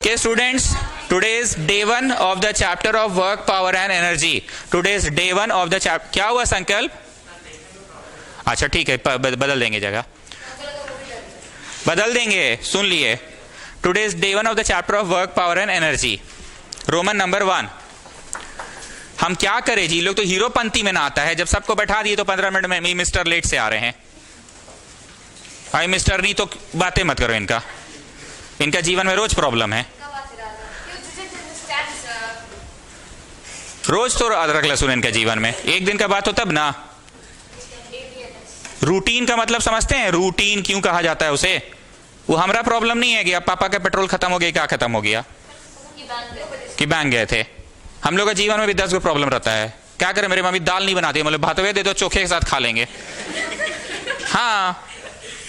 Okay students, today is day 1 of the chapter of work, power and energy. Today is day 1 of the chapter. क्या हुआ संकल्प? अच्छा ठीक है, बदल देंगे जगह, बदल देंगे, सुन लिए. Today is day 1 of the chapter of work, power and energy. Roman number 1. हम क्या करें जी, लोग तो हीरो पंक्ति में ना आता है. जब सबको बैठा दिए तो 15 मिनट में मिस्टर लेट से आ रहे हैं. भाई मिस्टर नहीं तो बातें मत करो, इनका जीवन में रोज प्रॉब्लम है. रोज तो अदरक लहसुन इनका जीवन में, एक दिन का बात हो तब ना. रूटीन का मतलब समझते हैं? रूटीन क्यों कहा जाता है उसे? वो हमारा प्रॉब्लम नहीं है कि अब पापा का पेट्रोल खत्म हो गया, क्या खत्म हो गया कि बैंक गए थे. हम लोग का जीवन में भी 10 को प्रॉब्लम रहता है. क्या करें, मेरी मम्मी दाल नहीं बनाती, मतलब भात दे दो चोखे के साथ खा लेंगे. हाँ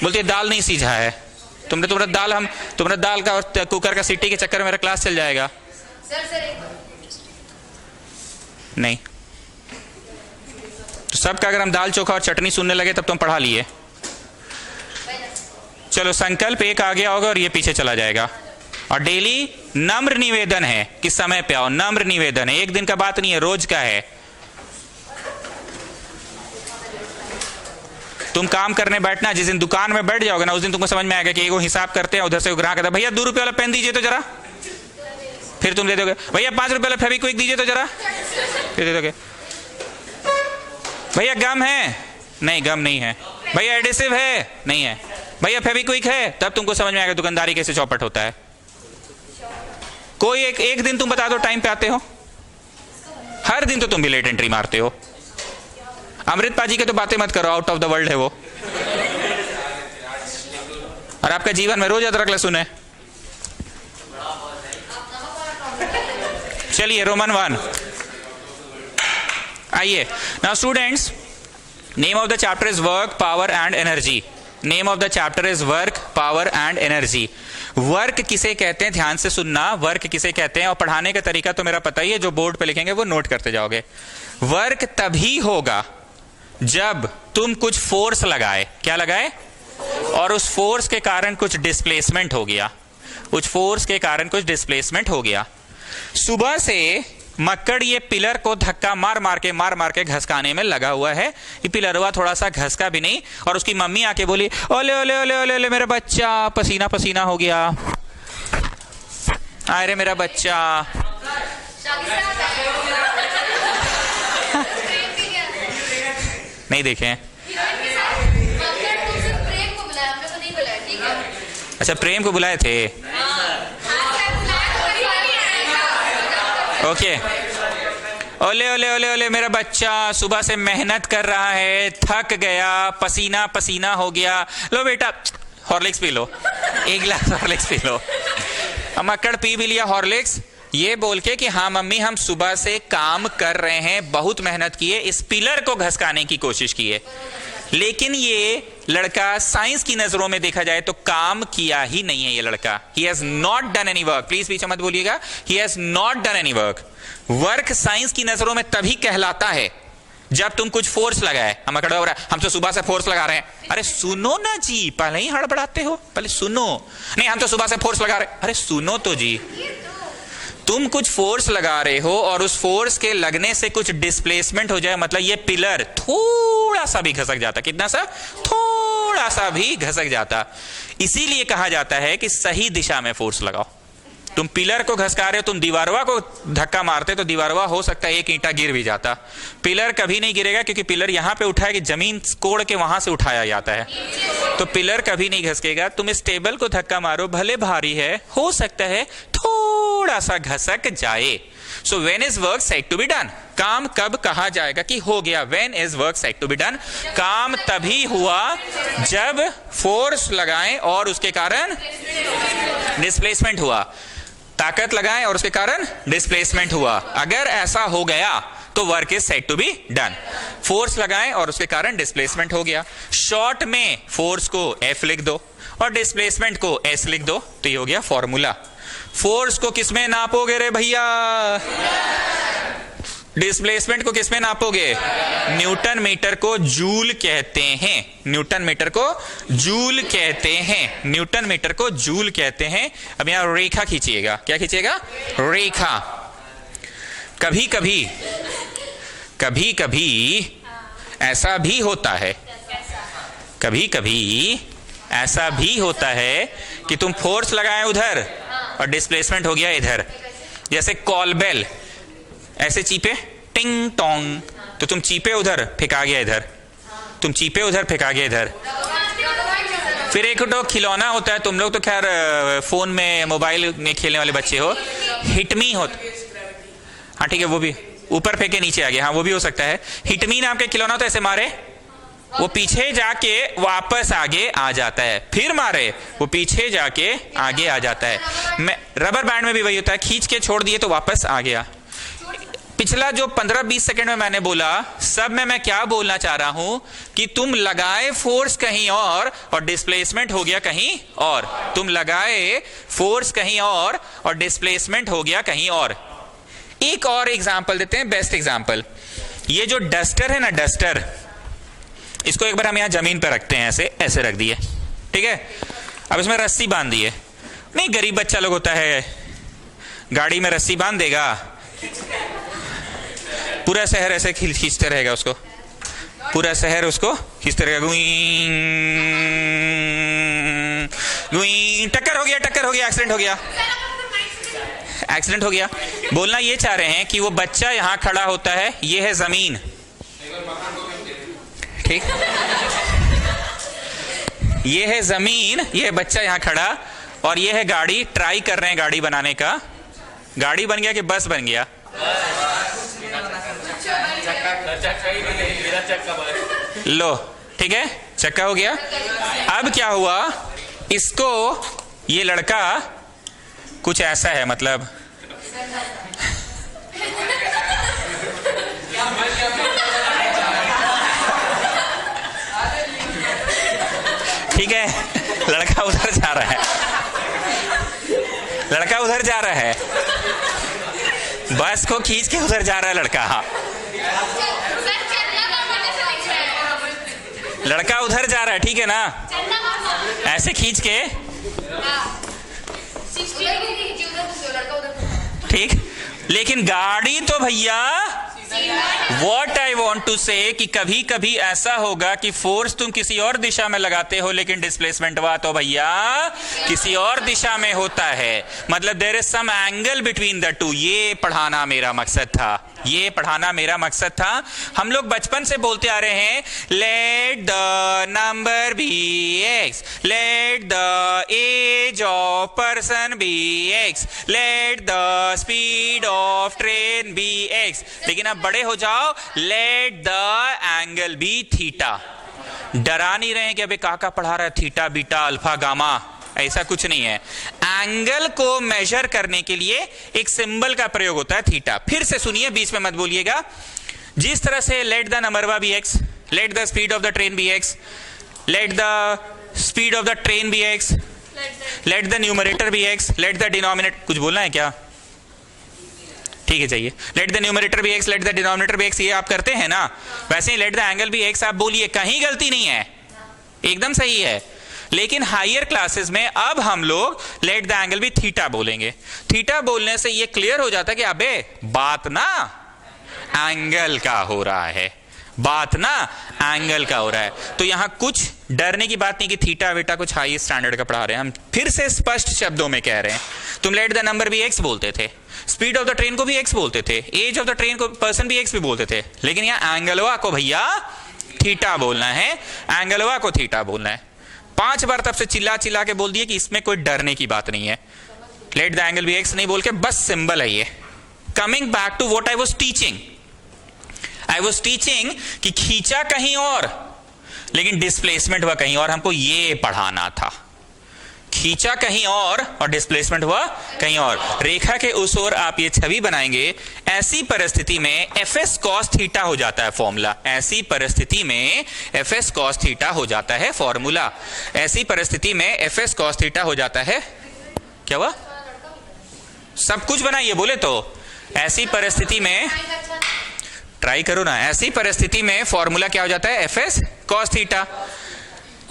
बोलती है दाल नहीं सीझा है. तुम्हारा दाल का और कुकर का सीटी के चक्कर में मेरा क्लास चल जाएगा. नहीं तो सबका अगर हम दाल चोखा और चटनी सुनने लगे तब तुम पढ़ा लिए. चलो संकल्प एक आ गया होगा और ये पीछे चला जाएगा. और डेली नम्र निवेदन है कि समय पे आओ. नम्र निवेदन है, एक दिन का बात नहीं है, रोज का है. तुम काम करने बैठना, जिस दिन दुकान में बैठ जाओगे ना उस दिन तुमको समझ में आएगा कि वो हिसाब करते हैं, उधर से ग्राहक कहता है भैया 2 रुपये वाला पेन दीजिए तो जरा. फिर तुम दे दोगे भैया 5 रुपये वाला फेविक्विक दीजिए तो जरा. फिर दे दोगे भैया गम है, नहीं गम नहीं है. भैया एडिसिव है, नहीं है. भैया फेविक्विक है, तब तुमको समझ में आएगा दुकानदारी कैसे चौपट होता है. कोई एक दिन तुम बता दो टाइम पे आते हो. हर दिन तो तुम भी लेट एंट्री मारते हो. अमृत पाजी के तो बातें मत करो, आउट ऑफ द वर्ल्ड है वो. और आपका जीवन में रोज अदरक लहसुन है. चलिए रोमन 1 आइए. Now students, name of the chapter is work, power and energy. Name of the chapter is work, power and energy. Work किसे कहते हैं, ध्यान से सुनना. वर्क किसे कहते हैं, और पढ़ाने का तरीका तो मेरा पता ही है, जो बोर्ड पे लिखेंगे वो नोट करते जाओगे. वर्क तभी होगा जब तुम कुछ फोर्स लगाए. क्या लगाए? और उस फोर्स के कारण कुछ डिस्प्लेसमेंट हो गया. कुछ फोर्स के कारण कुछ डिस्प्लेसमेंट हो गया. सुबह से मक्कड़ ये पिलर को धक्का मार मार के घसकाने में लगा हुआ है. ये पिलरवा थोड़ा सा घसका भी नहीं, और उसकी मम्मी आके बोली ओले ओले ओले ओले ओले मेरा बच्चा पसीना पसीना हो गया. अरे मेरा बच्चा. नहीं देखे? अच्छा प्रेम को बुलाए थे. ओके. ओले ओले ओले ओले मेरा बच्चा सुबह से मेहनत कर रहा है, थक गया, पसीना पसीना हो गया. लो बेटा हॉर्लिक्स पी लो, 1 गिलास Horlicks P low. Makkar P भी लिया हॉर्लिक्स, ये बोल के कि हाँ मम्मी हम सुबह से काम कर रहे हैं, बहुत मेहनत की है, इस पिलर को घसकाने की कोशिश की है. लेकिन ये लड़का साइंस की नजरों में देखा जाए तो काम किया ही नहीं है. ये लड़का he has not done any work. Please पीछे मत बोलिएगा. He has not done any work. Work science की नजरों में तभी कहलाता है जब तुम कुछ फोर्स लगाए. हम खड़ा हो रहा है, हम तो सुबह से फोर्स लगा रहे हैं. अरे सुनो ना जी, पहले ही हड़बड़ाते हो, पहले सुनो. नहीं हम तो सुबह से फोर्स लगा रहे हैं. अरे सुनो तो जी, तुम कुछ फोर्स लगा रहे हो और उस फोर्स के लगने से कुछ डिस्प्लेसमेंट हो जाए, मतलब ये पिलर थोड़ा सा भी घसक जाता. कितना सा? थोड़ा सा भी घसक जाता. इसीलिए कहा जाता है कि सही दिशा में फोर्स लगाओ. तुम पिलर को घसका रहे हो, तुम दीवारवा को धक्का मारते तो दीवारवा हो सकता है 1 ईंटा गिर भी जाता. पिलर कभी नहीं गिरेगा, क्योंकि पिलर यहां पे उठाया कि जमीन कोड़ के वहां से उठाया जाता है, तो पिलर कभी नहीं घसकेगा. तुम इस टेबल को धक्का मारो, भले भारी है, हो सकता है थोड़ा सा घसक जाए. So when is work said to be done. काम कब कहा जाएगा कि हो गया? When is work said to be done. काम तभी हुआ जब फोर्स लगाएं और उसके कारण डिस्प्लेसमेंट हुआ. ताकत लगाएं और उसके कारण डिस्प्लेसमेंट हुआ. अगर ऐसा हो गया तो work is said to be done. Force लगाएं और उसके कारण डिस्प्लेसमेंट हो गया. शॉर्ट में फोर्स को F लिख दो और डिस्प्लेसमेंट को S लिख दो, तो ये हो गया फॉर्मूला. फोर्स को किसमें नापोगे रे भैया? डिस्प्लेसमेंट को किसमें नापोगे? न्यूटन मीटर को जूल कहते हैं, न्यूटन मीटर को जूल कहते हैं, न्यूटन मीटर को जूल कहते हैं। अब यहां रेखा खींचिएगा, क्या खींचिएगा? रेखा। कभी कभी कभी कभी ऐसा भी होता है, कभी कभी ऐसा भी होता है कि तुम फोर्स लगाए उधर और डिस्प्लेसमेंट हो गया इधर। जैसे कॉल बेल ऐसे चीपे टिंग टोंग, तो तुम चीपे उधर फेंका गया इधर, तुम चीपे उधर फेंका गया इधर। फिर एक तो खिलौना होता है, तुम लोग तो खैर फोन में मोबाइल में खेलने वाले बच्चे हो, हिटमी होता, हाँ ठीक है, वो भी ऊपर फेंके नीचे आ गया, हाँ वो भी हो सकता है। हिटमी नाम के खिलौना तो ऐसे मारे वो पीछे जाके वापस आगे आ जाता है, फिर मारे वो पीछे जाके आगे आ जाता है। मैं रबर बैंड में भी वही होता है, खींच के छोड़ दिए तो वापस आ गया। पिछला जो 15-20 सेकंड में मैंने बोला, सब में मैं क्या बोलना चाह रहा हूं कि तुम लगाए फोर्स कहीं और डिस्प्लेसमेंट हो गया कहीं और, तुम लगाए फोर्स कहीं और डिस्प्लेसमेंट हो गया कहीं और। एक और एग्जांपल देते हैं, बेस्ट एग्जांपल। ये जो डस्टर है ना, डस्टर, इसको एक बार हम यहां जमीन पर रखते हैं, ऐसे ऐसे रख दिए, ठीक है। अब इसमें रस्सी बांध दिए, नहीं गरीब बच्चा लोग होता है, गाड़ी में रस्सी बांध देगा, पूरा शहर ऐसे खींचते रहेगा उसको, पूरा शहर उसको खींचते रहेगा, गुई गुई, टक्कर हो गया, टक्कर हो गया, एक्सीडेंट हो गया, एक्सीडेंट हो गया। बोलना ये चाह रहे हैं कि वो बच्चा यहां खड़ा होता है, ये है जमीन, ठीक, ये है जमीन, ये है बच्चा यहां खड़ा, और ये है गाड़ी, ट्राई कर रहे हैं गाड़ी बनाने का। गाड़ी बन गया कि बस बन गया? लो ठीक है, चक्का हो गया। अब क्या हुआ, इसको, ये लड़का कुछ ऐसा है, मतलब ठीक है, लड़का उधर जा रहा है, लड़का उधर जा रहा है, बस को खींच के उधर जा रहा है लड़का, हाँ लड़का उधर जा रहा है, ठीक है ना, ऐसे खींच के, ठीक। लेकिन गाड़ी तो भैया, what I want to say कि कभी कभी ऐसा होगा कि फोर्स तुम किसी और दिशा में लगाते हो, लेकिन डिस्प्लेसमेंट हुआ तो भैया किसी और दिशा में होता है। मतलब there is some angle between the two. ये पढ़ाना मेरा मकसद था, ये पढ़ाना मेरा मकसद था। हम लोग बचपन से बोलते आ रहे हैं, let the number be x, let the age of person be x, let the speed of train be X. लेकिन अब बड़े हो जाओ, let the angle be theta. डरा नहीं रहे कि अबे काका पढ़ा रहा है थीटा बीटा अल्फा गामा, ऐसा कुछ नहीं है। एंगल को मेजर करने के लिए एक सिंबल का प्रयोग होता है, थीटा। फिर से सुनिए, बीच में मत बोलिएगा। जिस तरह से let the number be x, let the speed of the train be x, let the speed of the train be x, let the numerator be x, let the denominator, कुछ बोलना है क्या? ठीक है, चाहिए। Let the numerator be x, let the denominator be x, ये आप करते हैं ना। वैसे ही let the angle be x आप बोलिए, कहीं गलती नहीं है, एकदम सही है। लेकिन हायर क्लासेस में अब हम लोग let the angle be theta बोलेंगे। थीटा बोलने से ये क्लियर हो जाता है कि अबे बात ना एंगल का हो रहा है, बात ना एंगल का हो रहा है। तो यहां कुछ डरने की बात नहीं कि थीटा वेटा कुछ हाई स्टैंडर्ड का पढ़ा रहे हैं। हम फिर से स्पष्ट शब्दों में कह रहे हैं, तुम लेट द नंबर भी एक्स बोलते थे, स्पीड ऑफ द ट्रेन को भी एक्स बोलते थे, एज ऑफ द ट्रेन को पर्सन भी एक्स भी बोलते थे। लेकिन यहां एंगलवा को भैया थीटा बोलना है, एंगलवा को थीटा बोलना है। 5 बार तब से चिल्ला चिल्ला के बोल दिए कि इसमें कोई डरने की बात नहीं है। Let the angle be X नहीं बोल के बस सिंबल है ये। Coming back to what I was teaching, I was teaching कि खींचा कहीं और लेकिन डिस्प्लेसमेंट हुआ कहीं और। हमको ये पढ़ाना था, खींचा कहीं और डिस्प्लेसमेंट हुआ कहीं और। रेखा के उस ओर आप ये छवि बनाएंगे, ऐसी परिस्थिति में एफ एस कॉस थीटा हो जाता है फॉर्मूला। ऐसी परिस्थिति में एफ एस कॉस थीटा हो जाता है फॉर्मूला। ऐसी परिस्थिति में एफ एस कॉस थीटा हो जाता है, क्या हुआ? सब कुछ बनाइए बोले तो। ऐसी परिस्थिति में ट्राई करो ना। ऐसी परिस्थिति में फॉर्मूला क्या हो जाता है, एफ एस कॉस थीटा।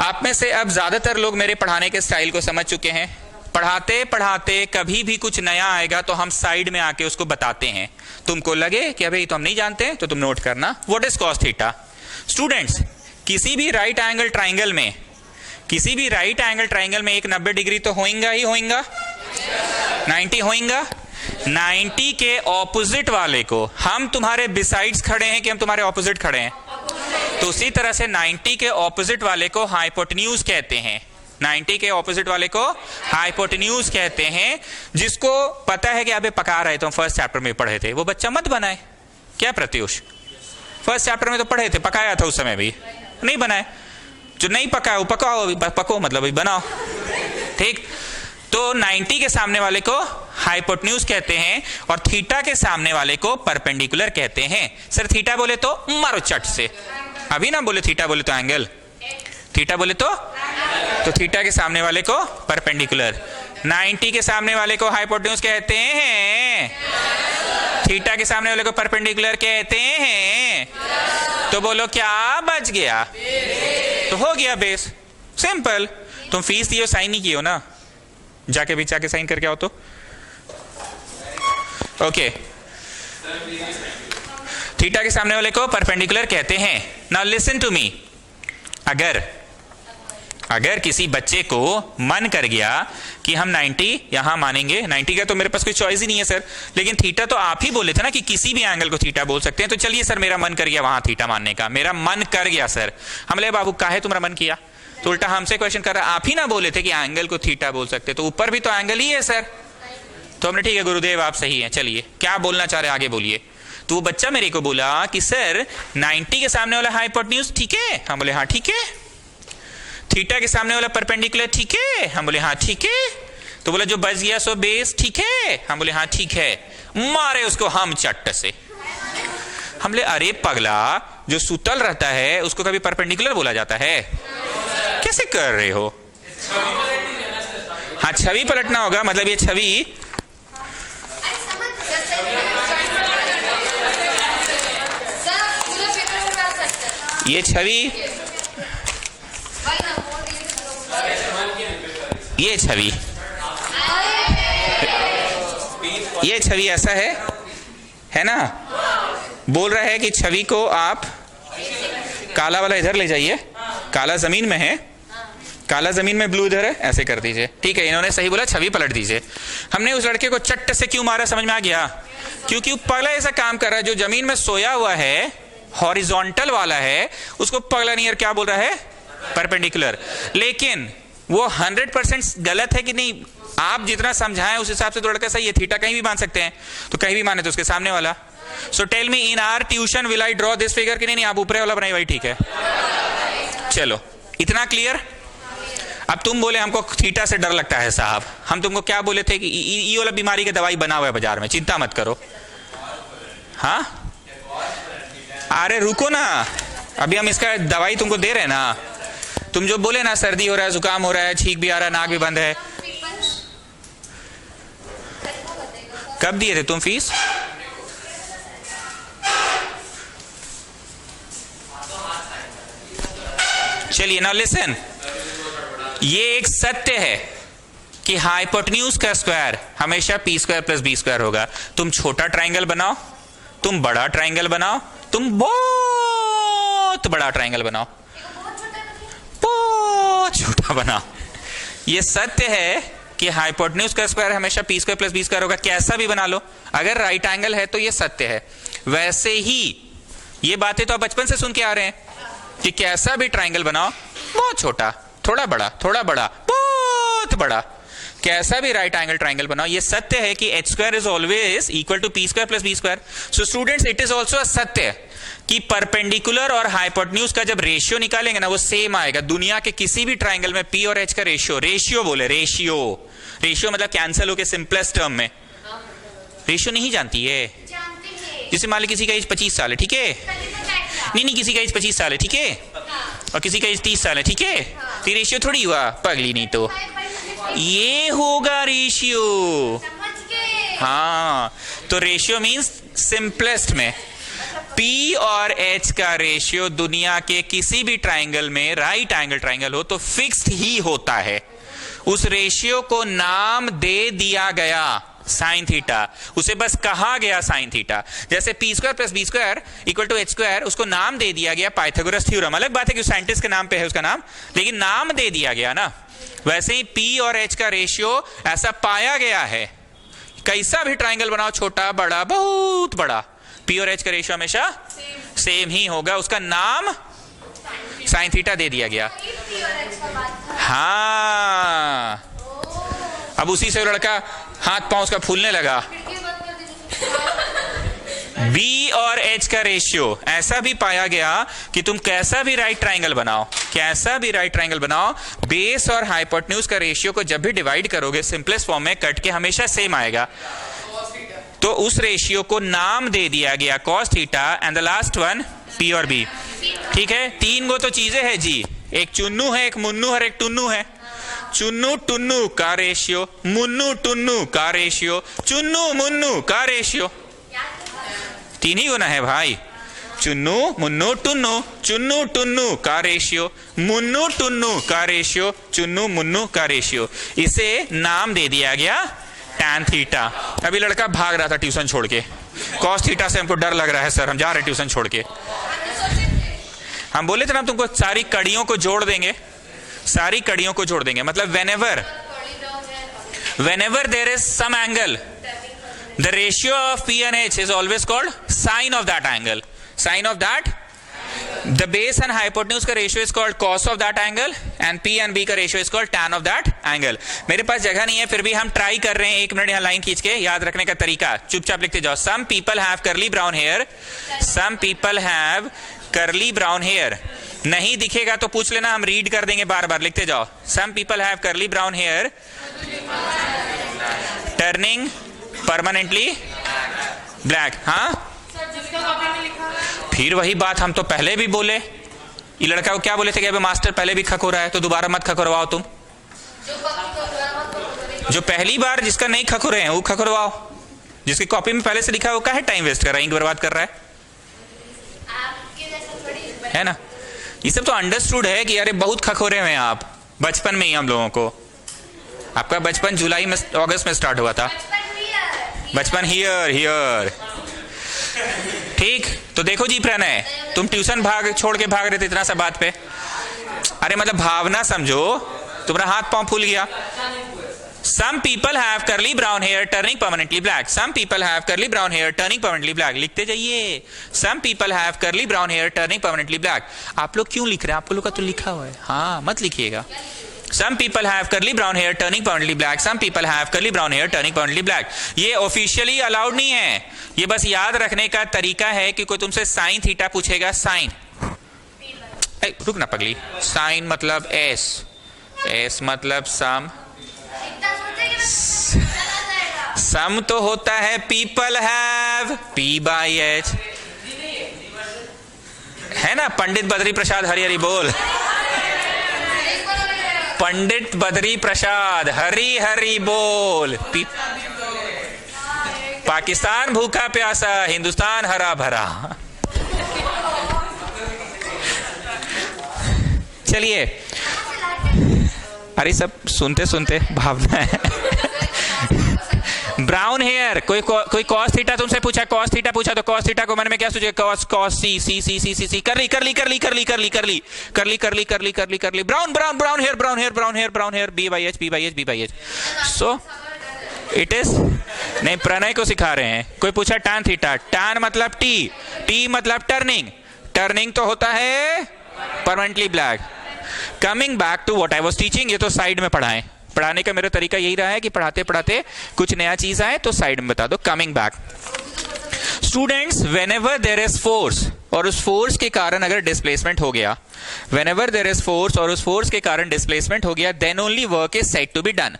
आप में से अब ज्यादातर लोग मेरे पढ़ाने के स्टाइल को समझ चुके हैं। पढ़ाते पढ़ाते कभी भी कुछ नया आएगा तो हम साइड में आके उसको बताते हैं। तुमको लगे कि अभी तो हम नहीं जानते तो तुम नोट करना, what is cos theta. Students, किसी भी राइट एंगल ट्राइंगल में, किसी भी राइट एंगल ट्राइंगल में एक 90 डिग्री तो होएगा ही होएगा, 90 होएगा। 90 के ऑपोजिट वाले को, हम तुम्हारे बिसाइड्स खड़े हैं कि हम तुम्हारे ऑपोजिट खड़े हैं, तो उसी तरह से 90 के ऑपोजिट वाले को हाइपोटेन्यूज कहते हैं। 90 के ऑपोजिट वाले को हाइपोटेन्यूज कहते हैं। जिसको पता है कि अबे पका रहे तो हम फर्स्ट चैप्टर में पढ़े थे, वो बच्चा मत बनाए। क्या प्रत्युष, फर्स्ट चैप्टर में तो पढ़े थे, पकाया था उस समय भी, नहीं बनाए। जो नहीं पका है वो पकाओ, पको मतलब बनाओ, ठीक। तो 90 के सामने वाले को हाइपोटेन्यूज कहते हैं और थीटा के सामने वाले को परपेंडिकुलर कहते हैं। सर थीटा बोले तो मारो चट से, अभी ना बोले थीटा बोले तो एंगल, थीटा बोले तो थीटा के सामने वाले को परपेंडिकुलर, 90 के सामने वाले को हाइपोटेन्यूज कहते हैं, थीटा के सामने वाले को परपेंडिकुलर कहते हैं। तो बोलो क्या बच गया, तो हो गया बेस, सिंपल। तुम फीस दियो, साइन नहीं किए ना, जाके भी जाके साइन करके आओ तो ओके। थीटा के सामने वाले को परपेंडिकुलर कहते हैं। नाउ लिसन टू मी, अगर किसी बच्चे को मन कर गया कि हम 90 यहां मानेंगे, 90 का तो मेरे पास कोई चॉइस ही नहीं है सर, लेकिन थीटा तो आप ही बोले थे ना कि किसी भी एंगल को थीटा बोल सकते हैं, तो चलिए सर मेरा मन कर गया वहां थीटा मानने का, मेरा मन कर गया सर। हमले बाबू काहे तुम्हारा मन किया, तो उल्टा हमसे क्वेश्चन कर रहा, आप ही ना बोले थे कि एंगल को थीटा बोल सकते, तो ऊपर भी तो एंगल ही है सर। तो हमने ठीक है गुरुदेव आप सही हैं, चलिए क्या बोलना चाह रहे आगे बोलिए। तो वो बच्चा मेरे को बोला कि सर 90 के सामने वाला हाइपोटेन्यूज ठीक है, हम बोले हाँ ठीक है। थीटा के सामने वाला परपेंडिकुलर ठीक है, हम बोले हाँ ठीक है। तो बोला जो बच गया सो बेस ठीक है, हम बोले हाँ ठीक है। मारे उसको हम चट्ट से। हम बोले अरे पगला, जो सुतल रहता है उसको कभी परपेंडिकुलर बोला जाता है, कैसे कर रहे हो। हाँ छवि पलटना होगा, मतलब ये छवि ये छवि ये छवि ऐसा है ना। बोल रहा है कि छवि को आप काला वाला इधर ले जाइए, काला जमीन में है, काला जमीन में ब्लू इधर है, ऐसे कर दीजिए, ठीक है। इन्होंने सही बोला, छवि पलट दीजिए। हमने उस लड़के को चट्ट से क्यों मारा समझ में आ गया, क्योंकि पगला ऐसा काम कर रहा है, जो जमीन में सोया हुआ है हॉरिजॉन्टल वाला है, उसको पगला नहीं क्या बोल रहा है, परपेंडिकुलर। लेकिन वो 100% गलत है कि नहीं, आप जितना समझाएं उस हिसाब से तो लड़का सही है। थीटा कहीं भी मान सकते हैं, तो कहीं भी माने तो उसके सामने वाला। So tell me in our tuition will I draw this figure, कि नहीं आप ऊपरे वाला बनाई, वही ठीक है। चलो इतना क्लियर। अब तुम बोले हमको थीटा से डर लगता है साहब, हम तुमको क्या बोले थे कि ये वाला बीमारी की दवाई बना हुआ है बाजार में, चिंता मत करो। हाँ अरे रुको ना, अभी हम इसका दवाई तुमको दे रहे हैं ना। तुम जो बोले ना सर्दी हो रहा है, जुकाम हो रहा है, छींक भी आ रहा है, नाक भी बंद है, कब दिए थे तुम फीस? चलिए ना लिसन, ये एक सत्य है कि हाइपोटेन्यूज का स्क्वायर हमेशा P square plus B square होगा। तुम छोटा ट्राइंगल बनाओ, तुम बड़ा ट्राइंगल बनाओ, तुम बहुत बड़ा ट्राइंगल बनाओ, बहुत छोटा बनाओ, ये सत्य है कि हाइपोटेन्यूज का स्क्वायर हमेशा P square plus B square होगा। कैसा भी बना लो, अगर राइट एंगल है तो ये सत्य है। वैसे ही ये बातें तो आप बचपन से सुन के आ रहे हैं कि कैसा भी ट्राइंगल बनाओ, बहुत छोटा, थोड़ा बड़ा, थोड़ा बड़ा, बहुत बड़ा, कैसा भी राइट एंगल ट्राइंगल बनाओ, ये सत्य है कि H square is always equal to P square plus B square. So students, it is also सत्य कि परपेंडिकुलर और हाइपोटेन्यूज का जब रेशियो निकालेंगे ना, वो सेम आएगा। दुनिया के किसी भी ट्राइंगल में पी और एच का रेशियो बोले, रेशियो मतलब कैंसिल होके सिंपलेस्ट टर्म में। रेशियो नहीं जानती है, जैसे मान ली किसी का एज 25 साल है, ठीक है, नहीं किसी का एज 25 साल है, ठीक है, और किसी का एज 30 साल है, ठीक है, तो रेशियो थोड़ी हुआ पगली, नहीं तो ये होगा रेशियो। हाँ, तो रेशियो मींस सिंपलेस्ट में P और H का रेशियो दुनिया के किसी भी ट्राइंगल में, राइट एंगल ट्राइंगल हो तो फिक्स्ड ही होता है। उस रेशियो को नाम दे दिया गया साइन थीटा, उसे बस कहा गया साइन थीटा। जैसे P square plus B square equal to H square, उसको नाम दे दिया गया पाइथागोरस थ्योरम। अलग बात है कि साइंटिस्ट के नाम पे है उसका नाम, लेकिन नाम दे दिया गया ना। वैसे ही पी और एच का रेशियो ऐसा पाया गया है। कैसा भी ट्राइंगल बनाओ, छोटा बड़ा बहुत बड़ा, पी और एच का रेशियो हमेशा सेम ही होगा, उसका नाम साइन थीटा दे दिया गया। हाँ, अब उसी से लड़का हाथ पांव उसका फूलने लगा। बी और एच का रेशियो ऐसा भी पाया गया कि तुम कैसा भी राइट ट्राइंगल बनाओ, कैसा भी राइट ट्राइंगल बनाओ, बेस और हाइपोटेन्यूज का रेशियो को जब भी डिवाइड करोगे सिंपलेस्ट फॉर्म में कट के हमेशा सेम आएगा। तो उस रेशियो को नाम दे दिया गया cos theta, and the last one P और बी। ठीक है, तीन गो तो चीजें है जी, एक चुन्नू है, एक मुन्नू और एक टुन्नू है। चुन्नू टुन्नू का रेशियो, मुन्नू टुन्नू का रेशियो, चुन्नू मुन्नू का रेशियो, तीन ही गुना है भाई। चुन्नू मुन्नू टुन्नू, चुन्नू टुन्नू का रेशियो, मुन्नू टुन्नू का रेशियो, चुन्नू मुन्नू का रेशियो। इसे नाम दे दिया गया टैन थीटा। अभी लड़का भाग रहा था ट्यूशन छोड़ के, कॉस थीटा से हमको डर लग रहा है सर, हम जा रहे ट्यूशन छोड़ के। हम बोले थे ना तुमको सारी कड़ियों को जोड़ देंगे, सारी कड़ियों को जोड़ देंगे। मतलब whenever there is some angle, the ratio of P and H is always called sine of that angle. Sine of that, the base and hypotenuse का ratio is called cos of that angle, and P and B का ratio is called tan of that angle. मेरे पास जगह नहीं है, फिर भी हम try कर रहे हैं। एक मिनट यहाँ लाइन खींच के याद रखने का तरीका, चुपचाप लिखते जाओ। Some people have curly brown hair, some people have curly brown hair. नहीं दिखेगा तो पूछ लेना, हम रीड कर देंगे बार बार, लिखते जाओ। Some people have curly brown hair turning permanently black. हाँ, फिर वही बात हम तो पहले भी बोले। ये लड़का को क्या बोले थे कि मास्टर पहले भी खक हो रहा है तो दोबारा मत खखरवाओ तुम। जो पहली बार जिसका नहीं खक हो रहे हैं वो खखरवाओ, जिसकी कॉपी में पहले से लिखा है वो काहे टाइम वेस्ट कर रहा है, इंक बर्बाद कर रहा है ना। ये सब तो अंडरस्टूड है कि अरे बहुत खखोरे हुए हैं आप बचपन में ही। हम लोगों को, आपका बचपन जुलाई में अगस्त में स्टार्ट हुआ था, बचपन हियर। ठीक, तो देखो जी प्रणय, तुम ट्यूशन छोड़ के भाग रहे थे इतना सा बात पे। अरे मतलब भावना समझो, तुम्हारा हाथ पांव फूल गया। Some people have curly brown hair turning permanently black. Some people have curly brown hair turning permanently black. लिखते जाइए। Some people have curly brown hair turning permanently black. आप लोग क्यों लिख रहे हैं? आप लोग का तो लिखा हुआ है, हाँ मत लिखिएगा। Some people have curly brown hair turning permanently black. Some people have curly brown hair turning permanently black. ये ऑफिशियली अलाउड नहीं है, ये बस याद रखने का तरीका है कि कोई तुमसे साइन थीटा पूछेगा, साइन, रुक ना पगली, साइन मतलब एस, एस मतलब सम, सम तो होता है people have, P by H, है ना। पंडित बद्री प्रसाद हरि हरि बोल, पंडित बद्री प्रसाद हरि हरि बोल। पाकिस्तान भूखा प्यासा, हिंदुस्तान हरा भरा। चलिए, अरे सब सुनते सुनते भावना है। ब्राउन हेयर, कोई कॉस थीटा तुमसे पूछा, कॉस थीटा पूछा तो कॉस थीटा को मन में क्या सोचे, कॉस कॉस सी सी सी सी सी सी, करली curly curly curly curly curly curly curly curly curly curly, brown brown brown hair brown hair brown hair brown hair, B by H B by H B by H. So it is, नहीं प्रणय को सिखा रहे हैं। कोई पूछा tan theta, tan मतलब T, T मतलब turning, turning तो होता है permanently black. Coming back to what I was teaching, ये तो साइड में पढ़ाएं, पढ़ाने का मेरा तरीका यही रहा है कि पढ़ाते पढ़ाते कुछ नया चीज आए तो साइड में बता दो। Coming back, students, whenever there is force और उस फोर्स के कारण अगर डिस्प्लेसमेंट हो गया, व्हेनेवर देयर इज फोर्स और उस फोर्स के कारण डिस्प्लेसमेंट हो गया, then only work is said to be done.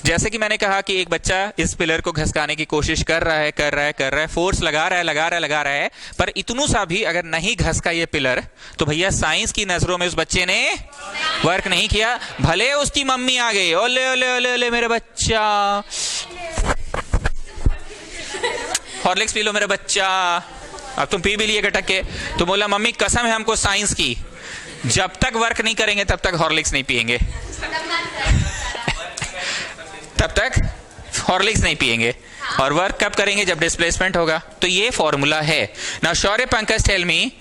जैसे कि मैंने कहा कि एक बच्चा इस पिलर को घसकाने की कोशिश कर रहा है, फोर्स लगा रहा है, पर इतनू सा भी अगर नहीं घसका ये पिलर तो भैया साइंस की नजरों में उस बच्चे ने वर्क नहीं किया। भले उसकी मम्मी आ गई, ओले ओले ओले ओले मेरा बच्चा, हॉर्लिक्स पी लो मेरा बच्चा, अब तुम पी भी लिए गटक के। तो बोला मम्मी कसम है हमको साइंस की, जब तक वर्क नहीं करेंगे तब तक हॉर्लिक्स नहीं पिएंगे, तब तक हॉर्लिक्स नहीं पिएंगे, और वर्क कब करेंगे, जब डिस्प्लेसमेंट होगा। तो ये फॉर्मूला है ना। शौर्य पंकज टेल मी,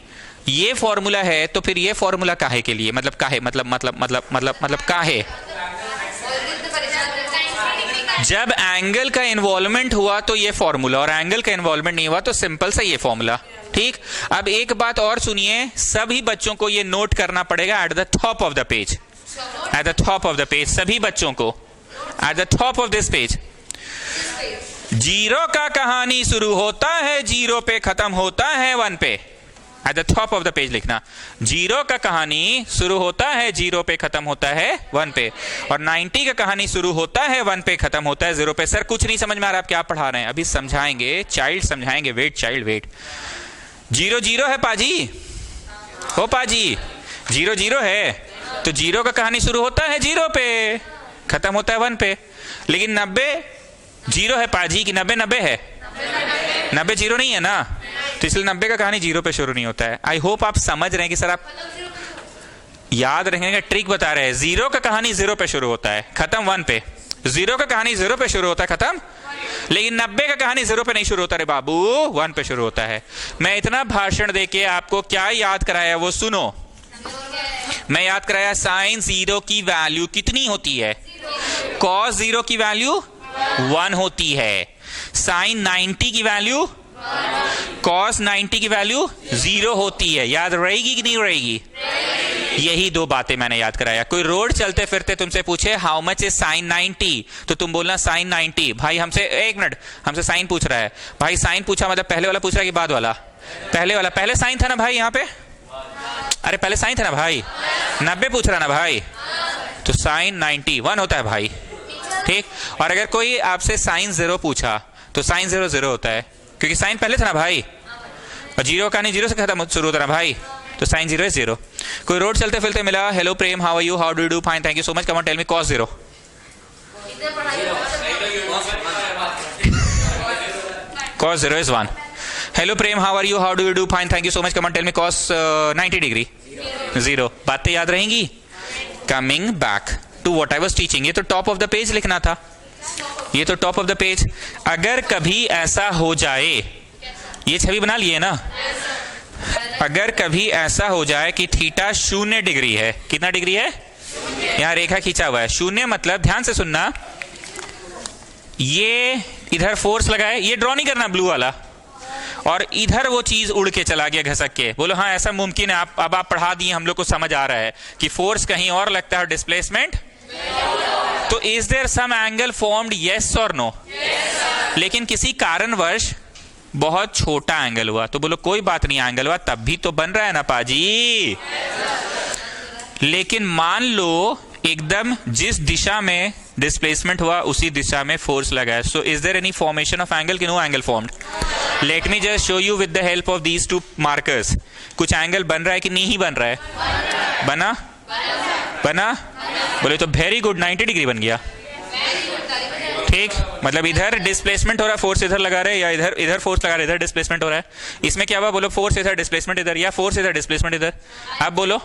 ये फॉर्मूला है तो फिर ये फॉर्मूला काहे के लिए, मतलब काहे, मतलब काहे। जब एंगल का इन्वॉल्वमेंट हुआ तो ये फॉर्मूला, और एंगल का इन्वॉल्वमेंट नहीं हुआ तो सिंपल सा ये फॉर्मूला। ठीक, अब एक बात और सुनिए, सभी बच्चों को ये नोट करना पड़ेगा at the top of the page, at the top of the page, सभी बच्चों को at the top of this page. Zero का कहानी शुरू होता है जीरो पे, खत्म होता है वन पे। At the top of the page लिखना, जीरो का कहानी शुरू होता है जीरो पे, खत्म होता है वन पे, और 90 का कहानी शुरू होता है वन पे, खत्म होता है जीरो पे। सर कुछ नहीं समझ में आ रहा, आप क्या पढ़ा रहे हैं? अभी समझाएंगे, चाइल्ड समझाएंगे, wait child wait. Zero zero है पाजी, हो पाजी, जीरो जीरो है, तो जीरो का कहानी शुरू होता है जीरो पे, खत्म होता है वन पे। लेकिन 90 जीरो है पाजी कि 90 90 है? 90 जीरो नहीं है ना, तो इसलिए 90 का कहानी जीरो पे शुरू नहीं होता है। आई होप आप समझ रहे हैं कि सर आप याद रखने का ट्रिक बता रहे हैं। जीरो का कहानी जीरो पे शुरू होता है, खत्म वन पे। जीरो का कहानी जीरो पे शुरू होता है, खत्म। लेकिन 90 का कहानी जीरो पे नहीं शुरू होता रे बाबू, वन पे शुरू होता है। मैं इतना भाषण देके आपको क्या याद कराया वो सुनो। मैं याद कराया साइन जीरो की वैल्यू कितनी होती है, कॉस जीरो की वैल्यू 1 होती है, साइन 90 की वैल्यू, कॉस 90 की वैल्यू 0 होती है। याद रहेगी कि नहीं रहेगी? यही दो बातें मैंने याद कराया। कोई रोड चलते फिरते तुमसे पूछे हाउ मच इज साइन 90, तो तुम बोलना साइन 90। भाई हमसे, एक मिनट, हमसे साइन पूछ रहा है। भाई साइन पूछा मतलब पहले वाला पूछ रहा है कि बाद वाला? पहले वाला। पहले साइन था ना भाई यहाँ पे? अरे पहले साइन था ना भाई? 90 पूछ रहा ना भाई, तो साइन 90 1 होता है भाई। ठीक, और अगर कोई आपसे साइन 0 पूछा तो साइन 0 0 होता है, क्योंकि साइन पहले था ना भाई, और जीरो का नहीं, जीरो से खत्म शुरू होता ना भाई, तो साइन 0 है 0। कोई रोड चलते फिरते मिला, hello Prem, how are you, how do you do, fine thank you so much, come on tell me cos 0। Cos 0 is 1। Hello Prem, how are you, how do you do, fine thank you so much, come on tell me cos 90 degree 0। बातें याद रहेंगी? Coming back to what I was teaching. ये तो top of the page लिखना था, ये तो top of the page. अगर कभी ऐसा हो जाए, ये छवि बना लिए ना, अगर कभी ऐसा हो जाए कि थीटा 0 डिग्री है, कितना डिग्री है? यहां रेखा खींचा हुआ है 0, मतलब ध्यान से सुनना, ये इधर फोर्स लगाए, ये ड्रॉ नहीं करना ब्लू वाला, और इधर वो चीज उड़ के चला गया घसक के। बोलो हाँ ऐसा मुमकिन है? अब आप पढ़ा दिए, हम लोग को समझ आ रहा है कि फोर्स कहीं और लगता है, डिस्प्लेसमेंट। तो is there some angle formed, yes और नो? लेकिन किसी कारणवश बहुत छोटा एंगल हुआ, तो बोलो कोई बात नहीं, एंगल हुआ तब भी तो बन रहा है ना पाजी। लेकिन मान लो एकदम जिस दिशा में डिस्प्लेसमेंट हुआ उसी दिशा में फोर्स लगा है, so is there any formation of angle कि no angle formed? Let me just show you with the help of these 2 markers. कुछ एंगल बन रहा है कि नहीं बन रहा है? बना? बना? बोले तो वेरी गुड, 90 डिग्री बन गया। ठीक, मतलब इधर डिस्प्लेसमेंट हो रहा है, फोर्स इधर लगा रहे हैं, या इधर फोर्स लगा रहे हैं, इधर डिस्प्लेसमेंट हो रहा है। इसमें क्या हुआ? बोलो फोर्स इधर, डिस्प्लेसमेंट इधर, या फोर्स इधर, डिस्प्लेसमेंट इधर। आप बोलो,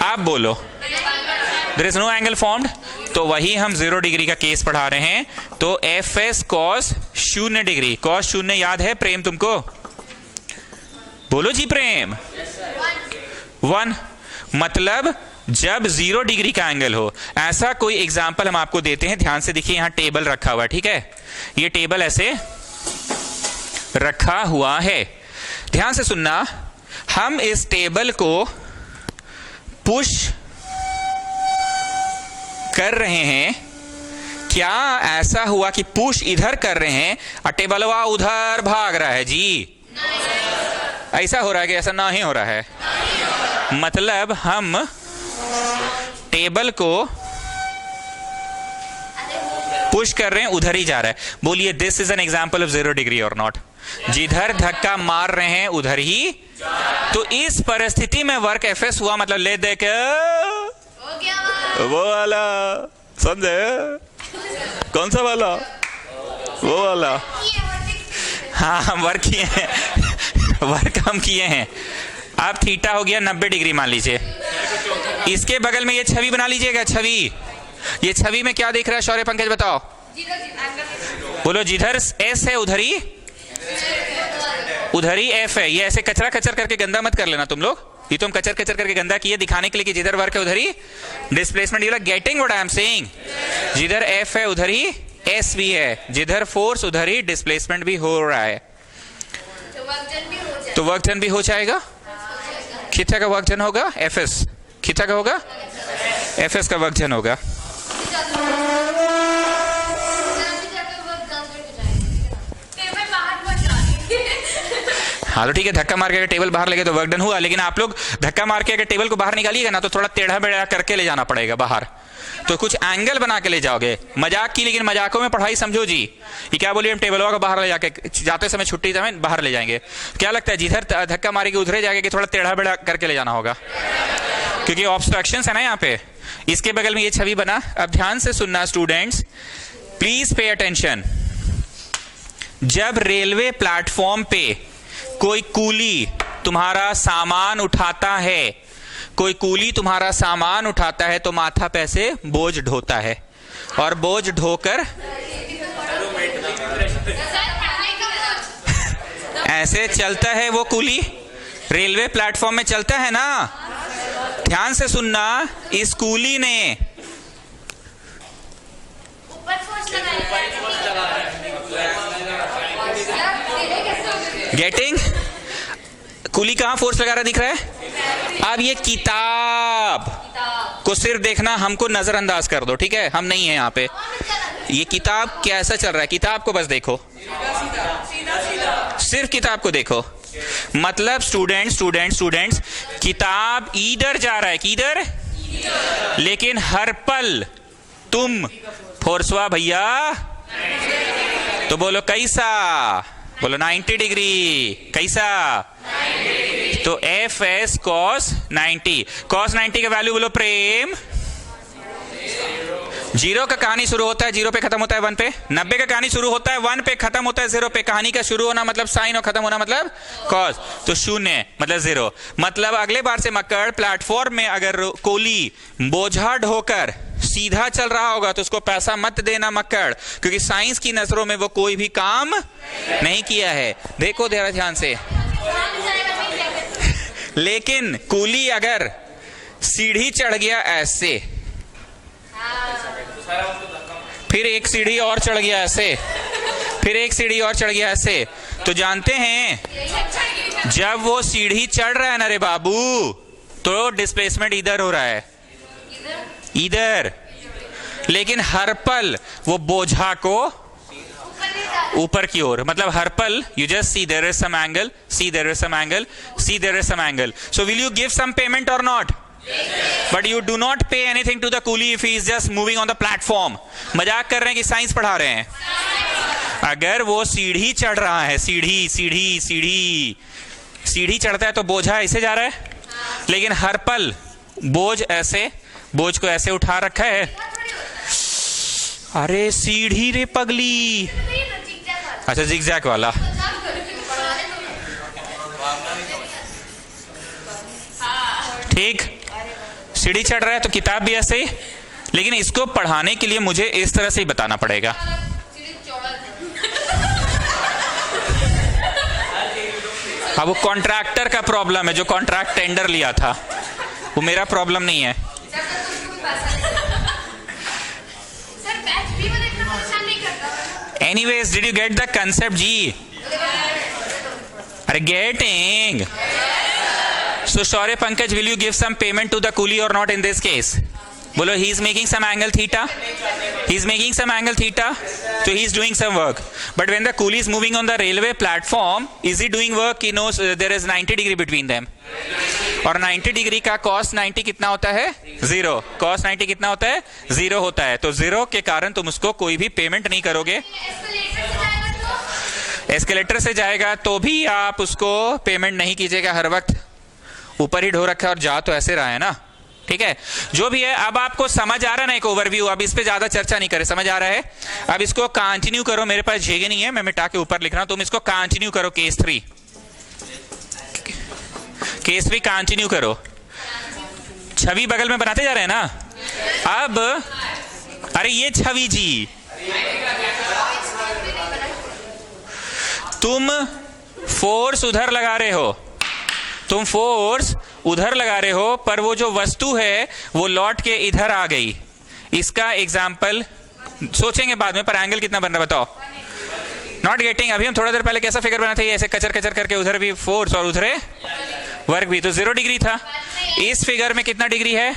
आप बोलो, there is no angle formed. तो वही हम 0 डिग्री का केस पढ़ा रहे हैं। तो F S cos 0 degree, cos 0 याद है प्रेम तुमको? बोलो जी प्रेम। 1, मतलब जब 0 डिग्री का एंगल हो। ऐसा कोई एग्जाम्पल हम आपको देते हैं, ध्यान से देखिए, यहां टेबल रखा हुआ है, ठीक है? ये टेबल ऐसे रखा हुआ है, ध्यान से सुनना। हम इस टेबल को पुश कर रहे हैं, क्या ऐसा हुआ कि पुश इधर कर रहे हैं और टेबल उधर भाग रहा है जी? ऐसा हो रहा है कि ऐसा नहीं हो रहा है? मतलब हम टेबल को पुश कर रहे हैं, उधर ही जा रहा है। बोलिए this is an example of 0 degree और नॉट? जिधर धक्का मार रहे हैं उधर ही। तो इस परिस्थिति में वर्क एफएस हुआ, मतलब ले दे के वो वाला, समझे? कौन सा वाला? वो वाला। हाँ वर्क किए हैं, वर्क हम किए हैं। अब थीटा हो गया 90 डिग्री मान लीजिए। इसके बगल में ये छवि बना लीजिएगा, छवि। ये छवि में क्या दिख रहा है शौर्य पंकज बताओ? बोलो, जिधर एस है उधर ही एफ है। ये ऐसे कचरा कचर करके गंदा मत कर लेना तुम लोग। ये तुम कचर कचर करके गंदा किए दिखाने के लिए कि जिधर वर्क है उधर ही displacement. You are getting what I am saying? जिधर एफ है उधर ही एस भी है, जिधर फोर्स उधर ही डिस्प्लेसमेंट भी हो रहा है। तो वर्क डन भी हो जाएगा। थीटा का वर्क डन होगा एफ एस, थीटा का होगा एफ एस का वर्क डन होगा। हाँ तो ठीक है, धक्का मार के अगर टेबल बाहर लगे तो वर्क डन हुआ। लेकिन आप लोग धक्का मार के अगर टेबल को बाहर निकालिएगा ना तो थोड़ा टेढ़ा बेढ़ा करके ले जाना पड़ेगा बाहर, तो कुछ एंगल बना के ले जाओगे। मजाक की, लेकिन मजाकों में पढ़ाई समझो जी। ये क्या बोलिए, हम टेबल को बाहर ले जाके जाते समय छुट्टी समय बाहर ले जाएंगे। क्या लगता है जिधर धक्का मारेगी उधर जाके कि थोड़ा टेढ़ा बेढ़ा करके ले जाना होगा, क्योंकि ऑब्स्ट्रक्शंस है ना यहाँ पे। इसके बगल में ये छवि बना। अब ध्यान से सुनना स्टूडेंट्स, प्लीज पे अटेंशन। जब रेलवे प्लेटफॉर्म पे कोई कूली तुम्हारा सामान उठाता है, कोई कूली तुम्हारा सामान उठाता है तो माथा पे से बोझ ढोता है, और बोझ ढोकर ऐसे चलता है वो कूली। रेलवे प्लेटफॉर्म में चलता है ना। ध्यान से सुनना, इस कूली ने गेटिंग, कूली कहां फोर्स लगा रहा दिख रहा है? अब ये किताब को सिर्फ देखना, हमको नजरअंदाज कर दो, ठीक है? हम नहीं है यहाँ पे। ये किताब कैसा चल रहा है, किताब को बस देखो, सिर्फ किताब को देखो। मतलब स्टूडेंट्स, किताब इधर जा रहा है, किधर? लेकिन हर पल तुम फोर्सवा भैया, तो बोलो कैसा? बोलो 90 डिग्री। कैसा? तो एफ एस कॉस 90। कॉस 90 का वैल्यू बोलो प्रेम। 0 का कहानी शुरू होता है 0 पे खत्म होता है 1 पे। 90 का कहानी शुरू होता है 1 पे खत्म होता है 0 पे। कहानी का शुरू होना मतलब साइन और खत्म होना मतलब कॉस। तो 0 मतलब 0। मतलब अगले बार से मक्कड़ प्लेटफॉर्म में अगर कोली बोझा ढोकर सीधा चल रहा होगा तो उसको पैसा मत देना मक्कड़, क्योंकि साइंस की नजरों में वो कोई भी काम नहीं किया है। देखो जरा ध्यान से। लेकिन कूली अगर सीढ़ी चढ़ गया ऐसे, फिर एक सीढ़ी और चढ़ गया ऐसे, फिर एक सीढ़ी और चढ़ गया ऐसे, तो जानते हैं जब वो सीढ़ी चढ़ रहा है ना रे बाबू, तो डिस्प्लेसमेंट इधर हो रहा है, इधर। लेकिन हर पल वो बोझा को ऊपर की ओर, मतलब हर पल you just see there is some angle, see there is some angle, see there is some angle. So will you give some payment और not? But you do not pay anything to the coolie if he is just moving on the platform. मजाक कर रहे हैं कि science पढ़ा रहे हैं? अगर वो सीढ़ी चढ़ रहा है, सीढ़ी चढ़ता है तो बोझा ऐसे जा रहा है, लेकिन हर पल बोझ ऐसे, बोझ को ऐसे उठा रखा है। अरे सीढ़ी रे पगली। अच्छा जिगजैग वाला। ठीक, सीढ़ी चढ़ रहा है तो किताब भी ऐसे ही, लेकिन इसको पढ़ाने के लिए मुझे इस तरह से ही बताना पड़ेगा। अब वो कॉन्ट्रैक्टर का प्रॉब्लम है, जो कॉन्ट्रैक्ट टेंडर लिया था, वो मेरा प्रॉब्लम नहीं है। Anyways, did you get the concept जी? अरे getting. So Shaurya Pankaj, will you give some payment to the coolie or not in this case? Bolo, he is making some angle theta. He is making some angle theta. So he is doing some work. But when the coolie is moving on the railway platform, is he doing work? He knows there is 90 degree between them. और 90 degree का cos 90 कितना होता है? 0. cos 90 कितना होता है? 0 होता है। तो 0 के कारण तुम उसको कोई भी पेमेंट नहीं करोगे। एस्केलेटर से जाएगा तो भी आप उसको पेमेंट नहीं कीजिएगा हर वक्त। ऊपर ही ढो रखा है और जा तो ऐसे रहा है ना, ठीक है? जो भी है, अब आपको समझ आ रहा है ना एक ओवरव्यू। अब इस पे ज्यादा चर्चा नहीं करें, समझ आ रहा है? अब इसको कंटिन्यू करो। मेरे पास जगह नहीं है, मैं मिटा के ऊपर लिख रहा हूं, तुम इसको कंटिन्यू करो। केस 3 केसवी कंटिन्यू करो, छवि बगल में बनाते जा रहे हैं ना। अब अरे ये छवि जी, तुम फोर्स उधर लगा रहे हो, तुम फोर्स उधर लगा रहे हो, पर वो जो वस्तु है वो लौट के इधर आ गई। इसका एग्जाम्पल सोचेंगे बाद में, पर एंगल कितना बन रहा है बताओ। Not getting. अभी हम थोड़ा देर पहले कैसा फिगर बना था, ऐसे कचर कचर करके उधर भी फोर्स और उधर वर्क भी, तो 0 डिग्री था। इस फिगर में कितना डिग्री है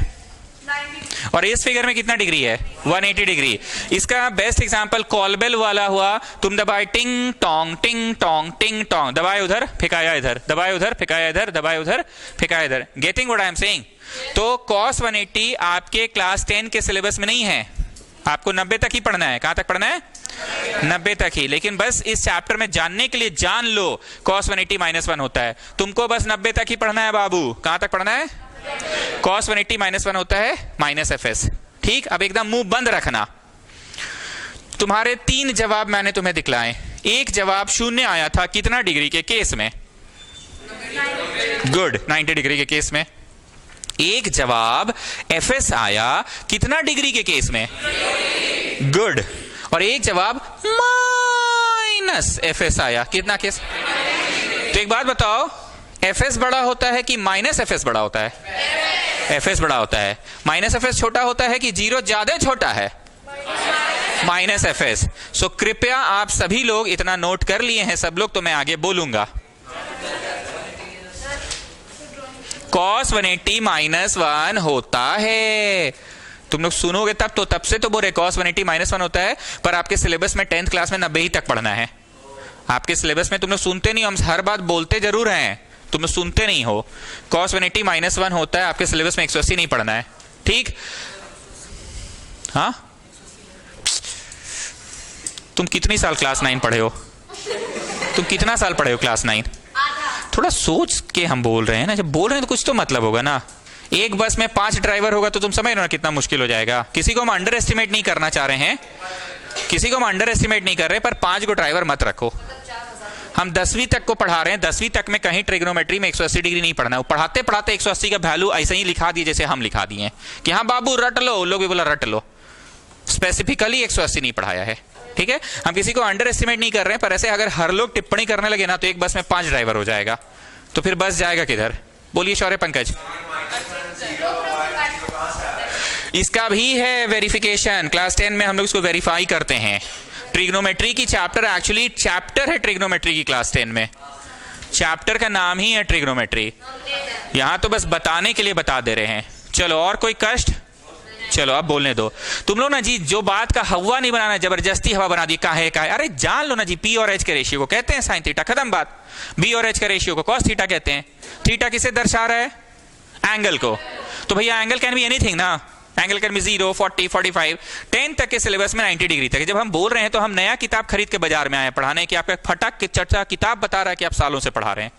और इस फिगर में कितना डिग्री है, 180 डिग्री। इसका बेस्ट एग्जांपल कॉलबेल वाला हुआ, तुम दबाए टिंग टोंग टिंग टोंग टिंग टोंग, दबाए उधर फेंकाया इधर, दबाए उधर फेंकाया इधर, दबाए उधर फेंकाया इधर। Getting what I am saying. तो cos 180 आपके क्लास 10 के सिलेबस में नहीं है, आपको 90 तक ही पढ़ना है। कहां तक पढ़ना है, 90 तक ही। लेकिन बस इस चैप्टर में जानने के लिए जान लो cos 180 -1 होता है, तुमको बस 90 तक ही पढ़ना है बाबू। कहां तक पढ़ना है, cos 180 -1 होता है -fs। ठीक, अब एकदम मुंह बंद रखना। तुम्हारे 3 जवाब मैंने तुम्हें दिखलाए। एक जवाब 0 आया था कितना डिग्री के केस में, गुड, 90 डिग्री के केस में। एक जवाब fs आया कितना डिग्री के केस में, गुड, और एक जवाब -fs आया कितना केस। तो एक बात बताओ, fs बड़ा होता है कि -fs बड़ा होता है, fs बड़ा होता है। -fs छोटा होता है कि 0 ज्यादा छोटा है, -fs। सो कृपया आप सभी लोग इतना नोट कर लिए हैं सब लोग, तो मैं आगे बोलूंगा। cos 180 -1 होता है, तुम लोग सुनोगे तब तो, तब से तो बोल रहे cos 180 -1 होता है, पर आपके सिलेबस में 10th क्लास में 90 ही तक पढ़ना है। आपके सिलेबस में तुम लोग सुनते नहीं हो, हम हर बात बोलते जरूर हैं, तुम लोग सुनते नहीं हो। cos 180 -1 होता है, आपके सिलेबस में 180 नहीं पढ़ना है, ठीक। हाँ, तुम कितनी साल क्लास 9 पढ़े हो, तुम कितना साल पढ़े हो क्लास 9? थोड़ा सोच के हम बोल रहे हैं ना, जब बोल रहे हैं तो कुछ तो मतलब होगा ना। एक बस में 5 ड्राइवर होगा तो तुम समझ रहे हो ना कितना मुश्किल हो जाएगा। किसी को हम अंडर एस्टिमेट नहीं करना चाह रहे हैं, किसी को हम अंडर एस्टिमेट नहीं कर रहे, पर 5 को ड्राइवर मत रखो। हम 10वीं तक को पढ़ा रहे हैं, 10वीं तक में कहीं ट्रिग्नोमेट्री में 180 डिग्री नहीं पढ़ना है। पढ़ाते पढ़ाते 180 का वैल्यू ऐसे ही लिखा दिए जैसे हम लिखा दिए कि हाँ बाबू रट लो, लोग भी बोला रट लो, स्पेसिफिकली 180 नहीं पढ़ाया है, ठीक है। हम किसी को अंडर एस्टिमेट नहीं कर रहे हैं, पर ऐसे अगर हर लोग टिप्पणी करने लगे ना तो एक बस में 5 ड्राइवर हो जाएगा, तो फिर बस जाएगा किधर। बोलिए शौर्य पंकज। इसका भी है वेरिफिकेशन, क्लास 10 में हम लोग इसको वेरीफाई करते हैं। ट्रिग्नोमेट्री की चैप्टर, एक्चुअली चैप्टर है ट्रिग्नोमेट्री की क्लास 10 में, चैप्टर का नाम ही है ट्रिग्नोमेट्री। यहां तो बस बताने के लिए बता दे रहे हैं। चलो और कोई कष्ट, चलो अब बोलने दो। तुम लोग ना जी जो बात का हवा नहीं बनाना, जबरदस्ती हवा बना दी काहे काहे। अरे जान लो ना जी, पी और एच के रेशियो को कहते हैं साइन थीटा, खत्म बात। बी और एच के रेशियो को कॉस थीटा कहते हैं। थीटा किसे दर्शा रहा है, एंगल को। तो भैया एंगल कैन बी एनीथिंग ना, एंगल कैन बी 0, 40, 45, 10 तक के सिलेबस में 90 डिग्री तक। जब हम बोल रहे हैं तो हम नया किताब खरीद के बाजार में आए पढ़ाने की, आपका फटक की चर्चा किताब बता रहा है कि आप सालों से पढ़ा रहे हैं,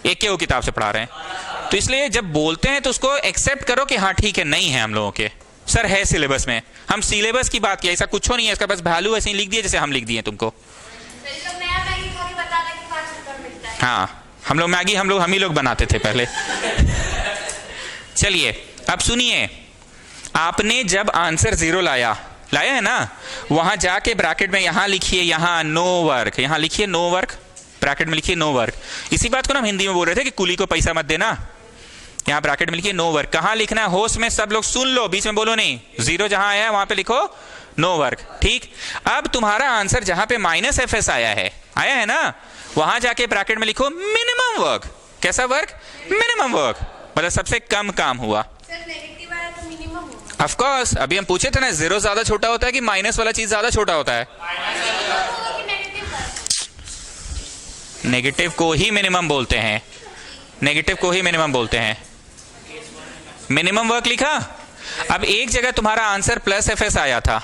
एक किताब से पढ़ा रहे हैं। तो इसलिए जब बोलते हैं तो उसको एक्सेप्ट करो कि हाँ ठीक है, नहीं है हम लोगों के सर है सिलेबस में, हम सिलेबस की बात किया, ऐसा कुछ नहीं है, इसका बस वैल्यू ऐसे ही लिख दिए जैसे हम लिख दिए तुमको। हाँ, हम लोग मैगी हम ही लोग बनाते थे पहले। चलिए अब सुनिए, आपने जब आंसर 0 लाया है ना, वहां जाके ब्रैकेट में यहां लिखिए, यहां नो वर्क, यहां लिखिए नो वर्क, ब्रैकेट में लिखिए नो वर्क। इसी बात को ना हम हिंदी में बोल रहे थे कि कुली को पैसा मत देना, यहां ब्रैकेट में लिखिए नो वर्क। कहां लिखना है, होश में सब लोग सुन लो, बीच में बोलो नहीं। 0 जहां आया है वहां पे लिखो नो वर्क, ठीक। अब तुम्हारा आंसर जहां पे -fs आया है ना, वहां जाके ब्रैकेट में लिखो मिनिमम वर्क। कैसा वर्क, मिनिमम वर्क, मतलब सबसे कम काम हुआ। ऑफ कोर्स, अभी हम पूछे थे ना 0 ज्यादा छोटा होता है कि माइनस वाला चीज ज्यादा छोटा होता है। नेगेटिव को ही मिनिमम बोलते हैं, नेगेटिव को ही मिनिमम बोलते हैं। मिनिमम वर्क लिखा। अब एक जगह तुम्हारा आंसर +fs आया था,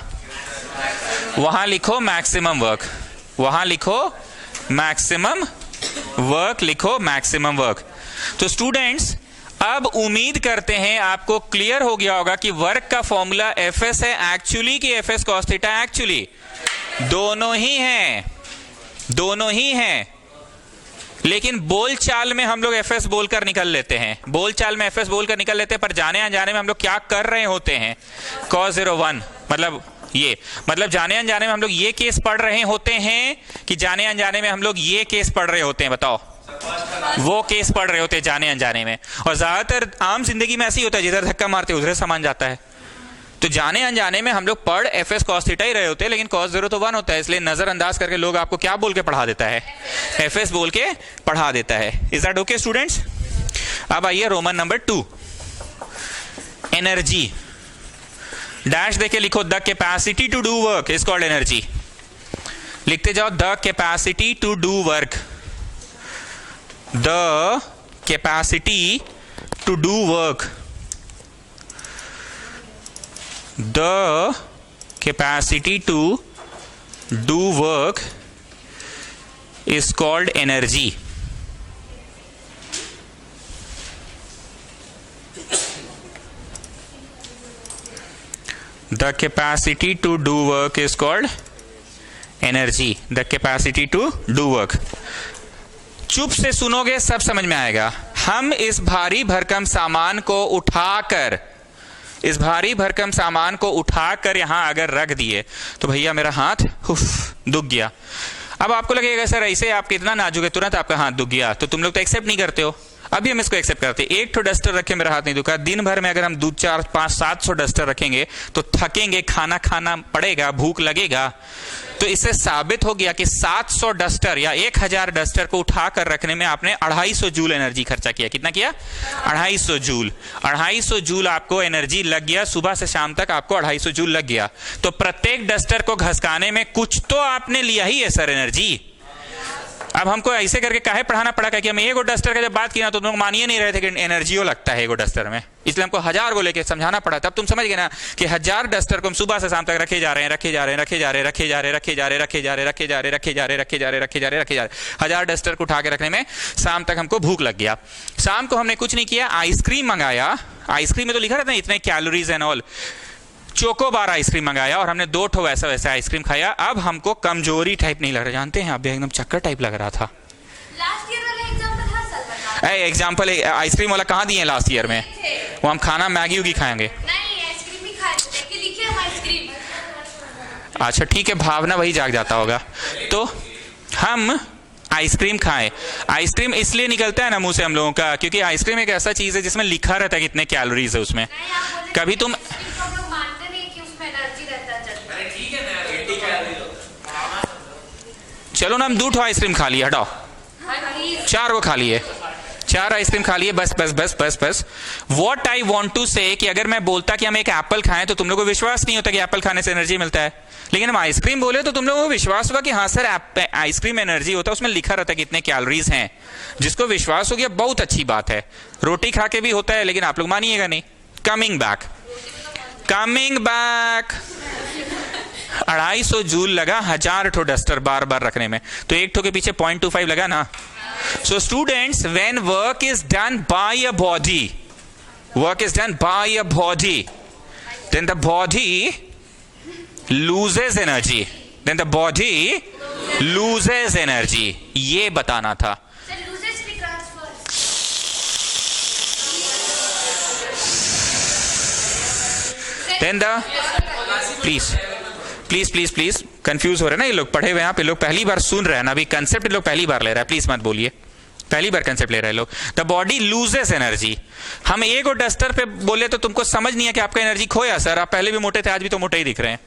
वहां लिखो मैक्सिमम वर्क, वहां लिखो मैक्सिमम वर्क, लिखो मैक्सिमम वर्क। तो स्टूडेंट्स अब उम्मीद करते हैं आपको क्लियर हो गया होगा कि वर्क का फॉर्मूला fs है एक्चुअली कि fs cos थीटा एक्चुअली, दोनों ही हैं, दोनों ही हैं। लेकिन बोलचाल में हम लोग एफएस बोलकर निकल लेते हैं, बोलचाल में एफएस बोलकर निकल लेते हैं, पर जाने अनजाने में हम लोग क्या कर रहे होते हैं, cos 01 मतलब ये, मतलब जाने अनजाने में हम लोग ये केस पढ़ रहे होते हैं कि जाने अनजाने में हम लोग ये केस पढ़ रहे होते हैं, बताओ। वो केस पढ़ रहे होते हैं जाने अनजाने में। और ज्यादातर आम जिंदगी में ऐसे ही होता है, जिधर धक्का मारते उधर सामान जाता है। तो जाने अनजाने में हम लोग पढ़ एफ एस कॉस थीटा ही रहे होते हैं, लेकिन cos 0 तो 1 होता है, इसलिए नजरअंदाज करके लोग आपको क्या बोल के पढ़ा देता है, एफ एस बोल के पढ़ा देता है। Is that okay students? अब आइए रोमन नंबर 2, एनर्जी। डैश देके लिखो, the capacity to do work is called energy. लिखते जाओ, the capacity to do work, the capacity to do work, the capacity to do work is called energy. The capacity to do work is called energy. The capacity to do work. चुप से सुनोगे सब समझ में आएगा। हम इस भारी भरकम सामान को उठाकर, इस भारी भरकम सामान को उठाकर यहां अगर रख दिए तो भैया मेरा हाथ दुख गया। अब आपको लगेगा सर ऐसे आप कितना नाजुक है, तुरंत आपका हाथ दुख गया, तो तुम लोग तो एक्सेप्ट नहीं करते हो। अभी हम इसको एक्सेप्ट करते हैं, एक तो डस्टर रखे मेरा हाथ नहीं दुखा। दिन भर में अगर हम 2, 4, 5, 700 डस्टर रखेंगे तो थकेंगे, खाना खाना पड़ेगा, भूख लगेगा। तो इससे साबित हो गया कि 700 डस्टर या 1000 डस्टर को उठाकर रखने में आपने 250 जूल एनर्जी खर्चा किया। कितना किया? 250 जूल। 250 जूल आपको एनर्जी लग गया, सुबह से शाम तक आपको 250 जूल लग गया। तो प्रत्येक डस्टर को घसकाने में कुछ तो आपने लिया ही है सर एनर्जी। अब हमको ऐसे करके काहे पढ़ाना पड़ा कि हम एगो डस्टर का जब बात किया तो तुम लोग मानिए नहीं रहे थे कि एनर्जियो लगता है एगो डस्टर में, इसलिए हमको 1000 को लेके समझाना पड़ा। तब तुम समझ गए ना कि 1000 डस्टर को हम सुबह से शाम तक रखे जा रहे हैं, रखे जा रहे हैं, रखे जा रहे हैं, रखे जा रहे हैं, रखे जा रहे हैं, रखे जा रहे हैं, रखे जा रहे हैं, रखे जा रहे हैं, रखे जा रहे हैं, रखे जा रहे हैं, रखे जा रहे हैं। 1000 डस्टर को उठा के रखने में शाम तक हमको भूख लग गया। शाम को हमने कुछ नहीं किया, आइसक्रीम मंगाया। आइसक्रीम में तो लिखा रहता है इतने calories and all. Chocobar ice cream मंगाया और हमने 2 ठो वैसा वैसा आइसक्रीम खाया। अब हमको कमजोरी टाइप नहीं लग रहा, जानते हैं, अब एकदम चक्कर टाइप लग रहा था। एग्जाम्पल आइसक्रीम वाला कहाँ दिए लास्ट ईयर में? वो हम खाना मैगी उगी खाएंगे। अच्छा ठीक है, भावना वही जाग जाता होगा। तो हम आइसक्रीम खाएं। आइसक्रीम इसलिए निकलता है ना मुंह से हम लोगों का, क्योंकि आइसक्रीम एक ऐसा चीज है जिसमें लिखा रहता है कितने कैलोरीज है उसमें। कभी तुम चलो ना, हम 2 ठो आइसक्रीम खा लिए, हटाओ 4 को खा लिए, 4 आइसक्रीम खा लिए, बस बस बस बस बस। What I want to say कि अगर मैं बोलता कि हम एक एप्पल खाएं तो तुम लोगों को विश्वास नहीं होता कि एप्पल खाने से एनर्जी मिलता है, लेकिन हम आइसक्रीम बोले तो तुम लोगों को विश्वास हुआ कि हाँ सर आइसक्रीम एनर्जी होता है, उसमें लिखा रहता है कितने कैलोरीज हैं। जिसको विश्वास हो गया बहुत अच्छी बात है। रोटी खा के भी होता है, लेकिन आप लोग मानिएगा नहीं। कमिंग बैक 250 जूल लगा 1000 ठो डस्टर बार बार रखने में, तो एक ठो के पीछे 0.25 लगा ना। So students, when work is done by a body, then the body loses energy. ये बताना था। Then the प्लीज कंफ्यूज हो रहे हैं ना ये लोग, पढ़े हुए यहाँ पे लोग पहली बार सुन रहे हैं ना, अभी कंसेप्ट लोग पहली बार ले रहा है, प्लीज मत बोलिए, पहली बार कंसेप्ट ले रहे हैं लोग। The body loses energy. हम एक और डस्टर पे बोले तो तुमको समझ नहीं है कि आपका एनर्जी खोया सर, आप पहले भी मोटे थे, आज भी तो मोटे ही दिख रहे हैं,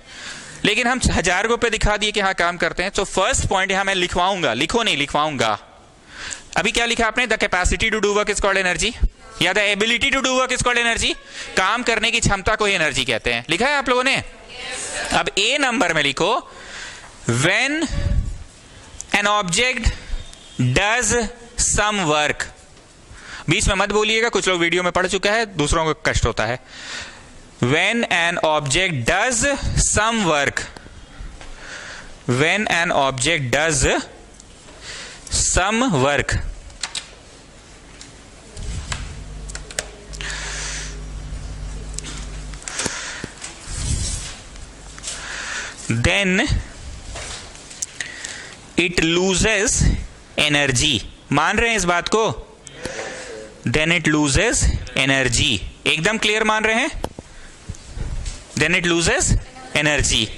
लेकिन हम 1000 को पे दिखा दिए कि हाँ काम करते हैं। तो फर्स्ट पॉइंट यहाँ मैं लिखवाऊंगा, लिखो नहीं लिखवाऊंगा। अभी क्या लिखा आपने? The capacity to do work is called energy, या the ability to do work is called energy. काम करने की क्षमता को ही एनर्जी कहते हैं, लिखा है आप लोगों ने। अब ए नंबर में लिखो, when an object does some work। बीच में मत बोलिएगा, कुछ लोग वीडियो में पढ़ चुका है, दूसरों को कष्ट होता है। when an object does some work, when an object does some work, then it loses energy। मान रहे हैं इस बात को? Then it loses energy. एकदम क्लियर मान रहे हैं? Then it loses energy.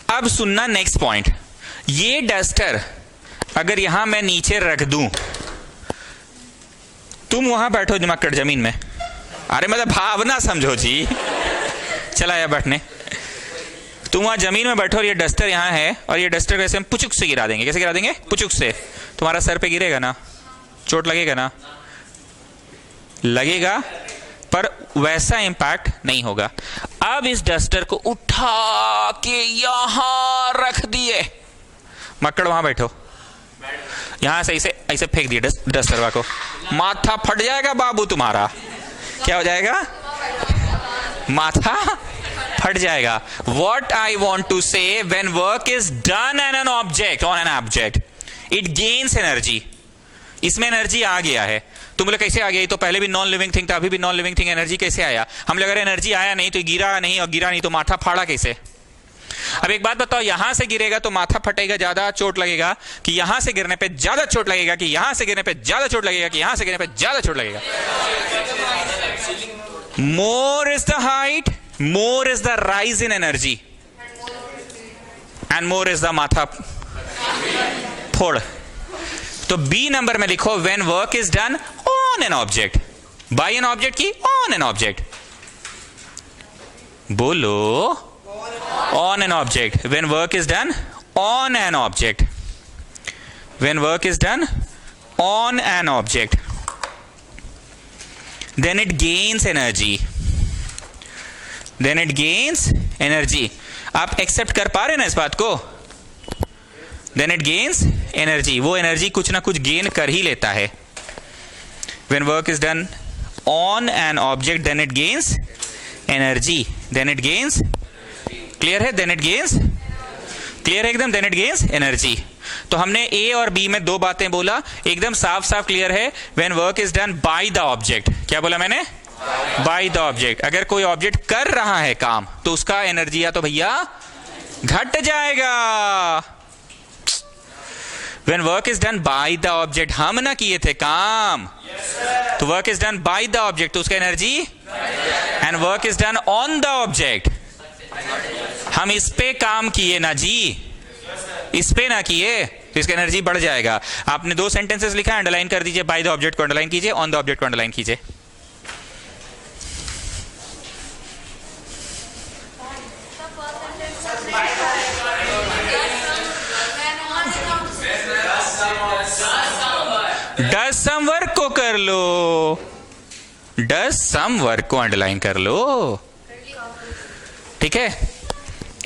अब सुनना नेक्स्ट पॉइंट। ये डस्टर अगर यहां मैं नीचे रख दूं, तुम वहां बैठो दिमाग जमीन में, अरे मतलब भावना समझो जी, चला या बैठने, तुम वहां जमीन में बैठो और ये डस्टर यहां है, और ये डस्टर कैसे हम पुचुक से गिरा देंगे। कैसे गिरा देंगे? पुचुक से। तुम्हारा सर पे गिरेगा ना, चोट लगेगा ना? लगेगा, पर वैसा इंपैक्ट नहीं होगा। अब इस डस्टर को उठा के यहां रख दिए, मक्कड़ वहां बैठो, यहां से ऐसे ऐसे फेंक दिए डस्टरवा को, माथा फट जाएगा बाबू तुम्हारा। क्या हो जाएगा? माथा फट जाएगा। What I want to say, when work is done on an object, it gains energy. इसमें एनर्जी आ गया है। तुम लोग कैसे आ गया? तो पहले भी नॉन लिविंग थिंग था, अभी भी नॉन लिविंग थिंग। एनर्जी कैसे आया? हम लोग अगर एनर्जी आया नहीं तो गिरा नहीं, और गिरा नहीं तो माथा फाड़ा कैसे? अब एक बात बताओ, यहां से गिरेगा तो माथा फटेगा, ज्यादा चोट लगेगा, कि यहां से गिरने पे ज्यादा चोट लगेगा, कि यहां से गिरने पे ज्यादा चोट लगेगा, कि यहां से गिरने पे ज्यादा चोट लगेगा? More is the height, more is the rise in energy, and more is the माथा फोड़। तो बी नंबर में लिखो, when work is done on an object, by an object की ऑन एन ऑब्जेक्ट। बोलो, on an object. When work is done on an object. When work is done on an object, then it gains energy. Then it gains energy. आप accept कर पा रहे ना इस बात को? Then it gains energy. वो एनर्जी कुछ ना कुछ गेन कर ही लेता है। When work is done on an object, then it gains energy. Then it gains, clear है? देन इट गेन्स, क्लियर है एकदम? Then it gains energy. तो हमने ए और बी में दो बातें बोला, एकदम साफ साफ क्लियर है। When work is done by the object, क्या बोला मैंने? By the object. अगर कोई ऑब्जेक्ट कर रहा है काम तो उसका एनर्जी या तो भैया घट जाएगा। When work is done by the object, हम ना किए थे काम, तो work is done by the object, तो उसका energy, and work is done on the object, हम इस पे काम किए ना जी, इस पे ना किए, तो इसका एनर्जी बढ़ जाएगा। आपने दो सेंटेंसेस लिखा, अंडरलाइन कर दीजिए। बाय द ऑब्जेक्ट को अंडरलाइन कीजिए, ऑन द ऑब्जेक्ट को अंडरलाइन कीजिए। डज सम वर्क को कर लो, डज सम वर्क को अंडरलाइन कर लो, ठीक है?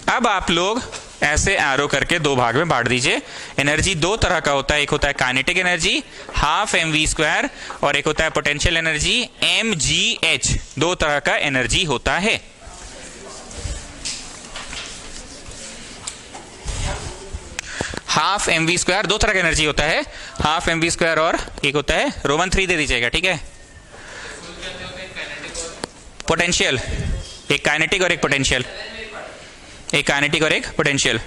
अब आप लोग ऐसे एरो करके दो भाग में बांट दीजिए। एनर्जी दो तरह का होता है, एक होता है काइनेटिक एनर्जी हाफ mv², और एक होता है पोटेंशियल एनर्जी mgh। दो तरह का एनर्जी होता है। हाफ mv², दो तरह का एनर्जी होता है, हाफ mv², और एक होता है रोमन 3 दे दीजिएगा, ठीक है? पोटेंशियल, एक काइनेटिक और एक पोटेंशियल, एक काइनेटिक और एक पोटेंशियल।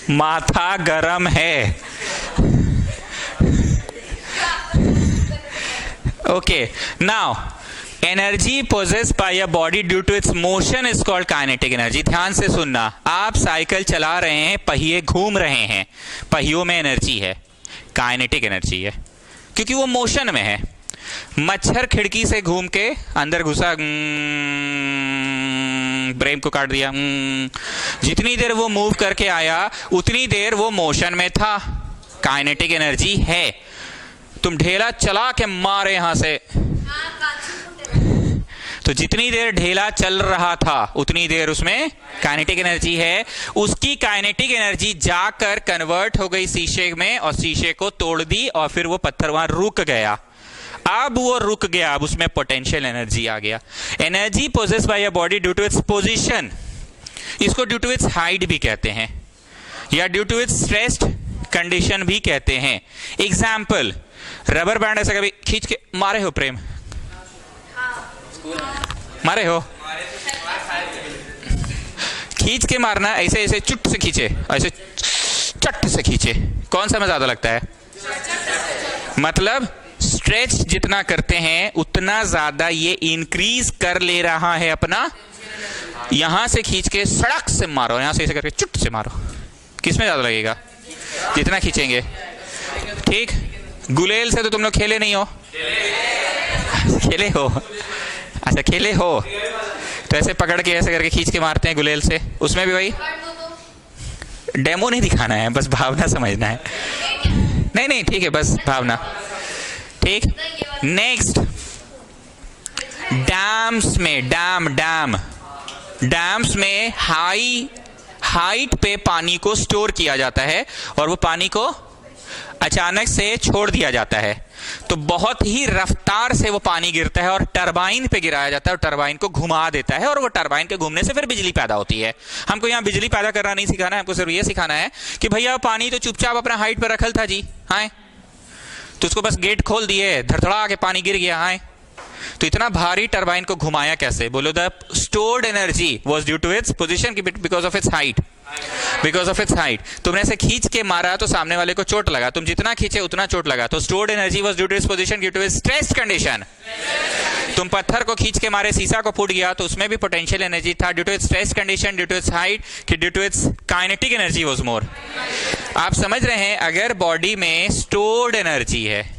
माथा गरम है। Okay, now energy possessed by a body due to its motion is called kinetic energy. ध्यान से सुनना, आप साइकिल चला रहे हैं, पहिए घूम रहे हैं, पहियों में एनर्जी है, काइनेटिक एनर्जी है। क्योंकि वो मोशन में है। मच्छर खिड़की से घूम के अंदर घुसा, ब्रेन को काट दिया, जितनी देर वो मूव करके आया उतनी देर वो मोशन में था, काइनेटिक एनर्जी है। तुम ढेला चला के मारे यहां से, तो जितनी देर ढेला चल रहा था उतनी देर उसमें काइनेटिक एनर्जी है। उसकी काइनेटिक एनर्जी जाकर कन्वर्ट हो गई शीशे में और शीशे को तोड़ दी और फिर वो पत्थर वहां रुक गया। अब वो रुक गया, अब उसमें पोटेंशियल एनर्जी आ गया। Energy possessed by a body due to its position, इसको ड्यू टू इट्स हाइट भी कहते हैं या due to its stressed condition भी कहते हैं। एग्जाम्पल, रबर बैंड ऐसा कभी खींच के मारे हो प्रेम? मारे हो? खींच के मारना, ऐसे ऐसे चुट से खींचे, ऐसे चट से खींचे, कौन सा में ज्यादा लगता है? मतलब स्ट्रेच जितना करते हैं उतना ज्यादा ये इंक्रीज कर ले रहा है अपना। यहां से खींच के सड़क से मारो, यहां से ऐसे करके चुट से मारो, किसमें ज्यादा लगेगा? जितना खींचेंगे। ठीक, गुलेल से तो तुम लोग खेले नहीं हो? खेले हो? अच्छा खेले हो, तो ऐसे पकड़ के ऐसे करके खींच के मारते हैं गुलेल से, उसमें भी वही। डेमो नहीं दिखाना है, बस भावना समझना है। नहीं नहीं ठीक है, बस भावना। ठीक, नेक्स्ट, डैम्स में, डैम्स में हाइट पे पानी को स्टोर किया जाता है और वो पानी को अचानक से छोड़ दिया जाता है, तो बहुत ही रफ्तार से वो पानी गिरता है और टरबाइन पे गिराया जाता है और टरबाइन को घुमा देता है और वो टरबाइन के घूमने से फिर बिजली पैदा होती है। हमको यहाँ बिजली पैदा करना नहीं सिखाना है, हमको सिर्फ ये सिखाना है कि भैया पानी तो चुपचाप अपना हाइट पे रखल था जी, हाँ, तो उसको बस गेट खोल दिए, धड़धड़ा के पानी गिर गया, हाँ, तो इतना भारी टरबाइन को घुमाया कैसे? बोलो, the stored energy was due to its position, because of its height, because of its height. तुमने ऐसे खींच के मारा तो सामने वाले को चोट लगा, तुम जितना खींचे उतना चोट लगा, तो stored energy was due to its position due to its stressed condition. तुम पत्थर को खींच के मारे, शीशा को फूट गया, तो उसमें भी पोटेंशियल एनर्जी था due to its stressed condition, due to its height, कि due to its kinetic energy was more. आप समझ रहे हैं? अगर बॉडी में स्टोर्ड एनर्जी है,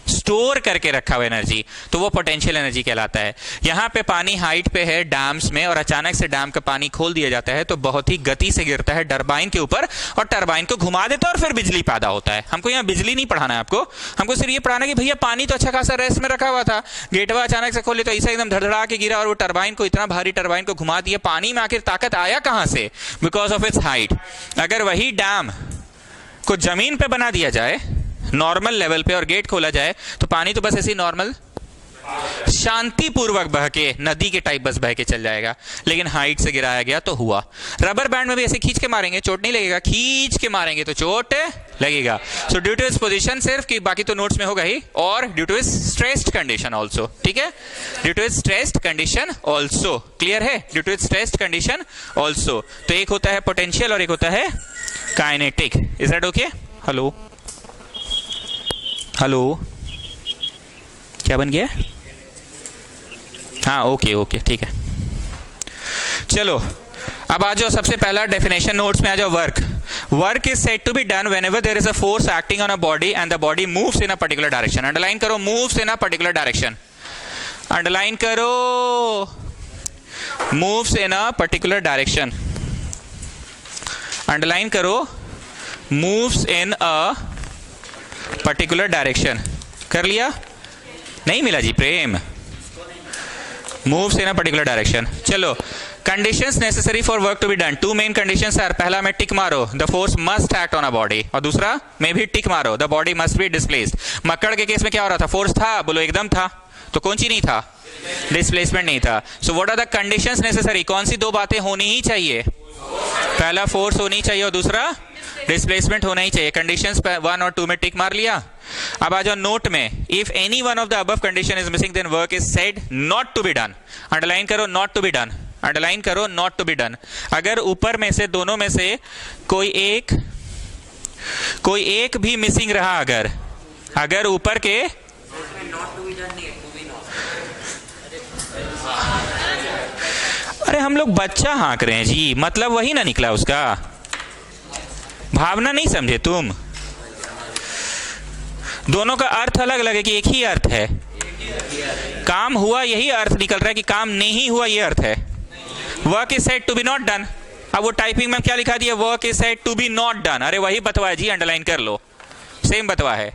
स्टोर करके रखा हुआ एनर्जी, तो वो पोटेंशियल एनर्जी कहलाता है। यहां पे पानी हाइट पे है डैम्स में और अचानक से डैम का पानी खोल दिया जाता है, तो बहुत ही गति से गिरता है टरबाइन के ऊपर और टरबाइन को घुमा देता है और फिर बिजली पैदा होता है। हमको यहाँ बिजली नहीं पढ़ाना है आपको, हमको सिर्फ ये पढ़ाना है कि भैया पानी तो अच्छा खासा रेस्ट में रखा हुआ था, गेटवा अचानक से खोले तो ऐसा एकदम धड़धड़ा के गिरा और वो टरबाइन को, इतना भारी टरबाइन को घुमा दिया। पानी में आखिर ताकत आया कहां से? Because of its height. अगर वही डैम को जमीन पे बना दिया जाए नॉर्मल लेवल पे और गेट खोला जाए, तो पानी तो बस ऐसे नॉर्मल शांतिपूर्वक बह के नदी के टाइप बस बह के चल जाएगा, लेकिन हाइट से गिराया गया तो हुआ। रबर बैंड में भी ऐसे खींच के मारेंगे चोट नहीं लगेगा, खींच के मारेंगे तो चोट लगेगा। So due to its position सिर्फ, कि बाकी तो नोट्स में होगा ही, और due to its stressed condition also. ठीक है, due to its stressed condition also, clear है? Due to its stressed condition also. तो एक होता है पोटेंशियल और एक होता है kinetic. Is that okay? Hello hello, क्या बन गया? हाँ ओके ओके ठीक है। चलो अब आ जाओ, सबसे पहला डेफिनेशन नोट्स में आ जाओ। Work is said to be done whenever there is a force acting on a body and the body moves in a particular direction. Underline करो, moves in a particular direction. Underline करो, moves in a particular direction. Underline करो, moves in a particular direction. कर लिया? नहीं मिला जी Prem. Moves in a particular direction. चलो, conditions necessary for work to be done. Two main conditions are, पहला में टिक मारो, the force must act on a body, और दूसरा में भी टिक मारो, the body must be displaced. Makkar के केस में क्या हो रहा था? फोर्स था, बोलो एकदम था, तो कौन सी नहीं था? डिस्प्लेसमेंट नहीं था। So what are the conditions necessary? कौन सी दो बातें होनी ही चाहिए? पहला फोर्स होनी चाहिए और दूसरा डिस्प्लेसमेंट होना ही चाहिए। कंडीशंस 1 और 2 में टिक मार लिया। अब आ जाओ नोट में, if any one of the above condition is missing then work is said not to be done. Underline करो, not to be done. Underline करो, नॉट टू बी डन। अगर ऊपर में से, दोनों में से कोई एक भी मिसिंग रहा, अगर ऊपर के अरे हम लोग बच्चा हाँक रहे हैं जी, मतलब वही ना निकला उसका। भावना नहीं समझे तुम? दोनों का अर्थ अलग अलग है कि एक ही अर्थ है? काम हुआ यही अर्थ निकल रहा है कि काम नहीं हुआ ये अर्थ है? Work is said to be not done. अब वो टाइपिंग में क्या लिखा दिया? Work is said to be not done. अरे वही बतवा है जी, अंडरलाइन कर लो, सेम बतवा है।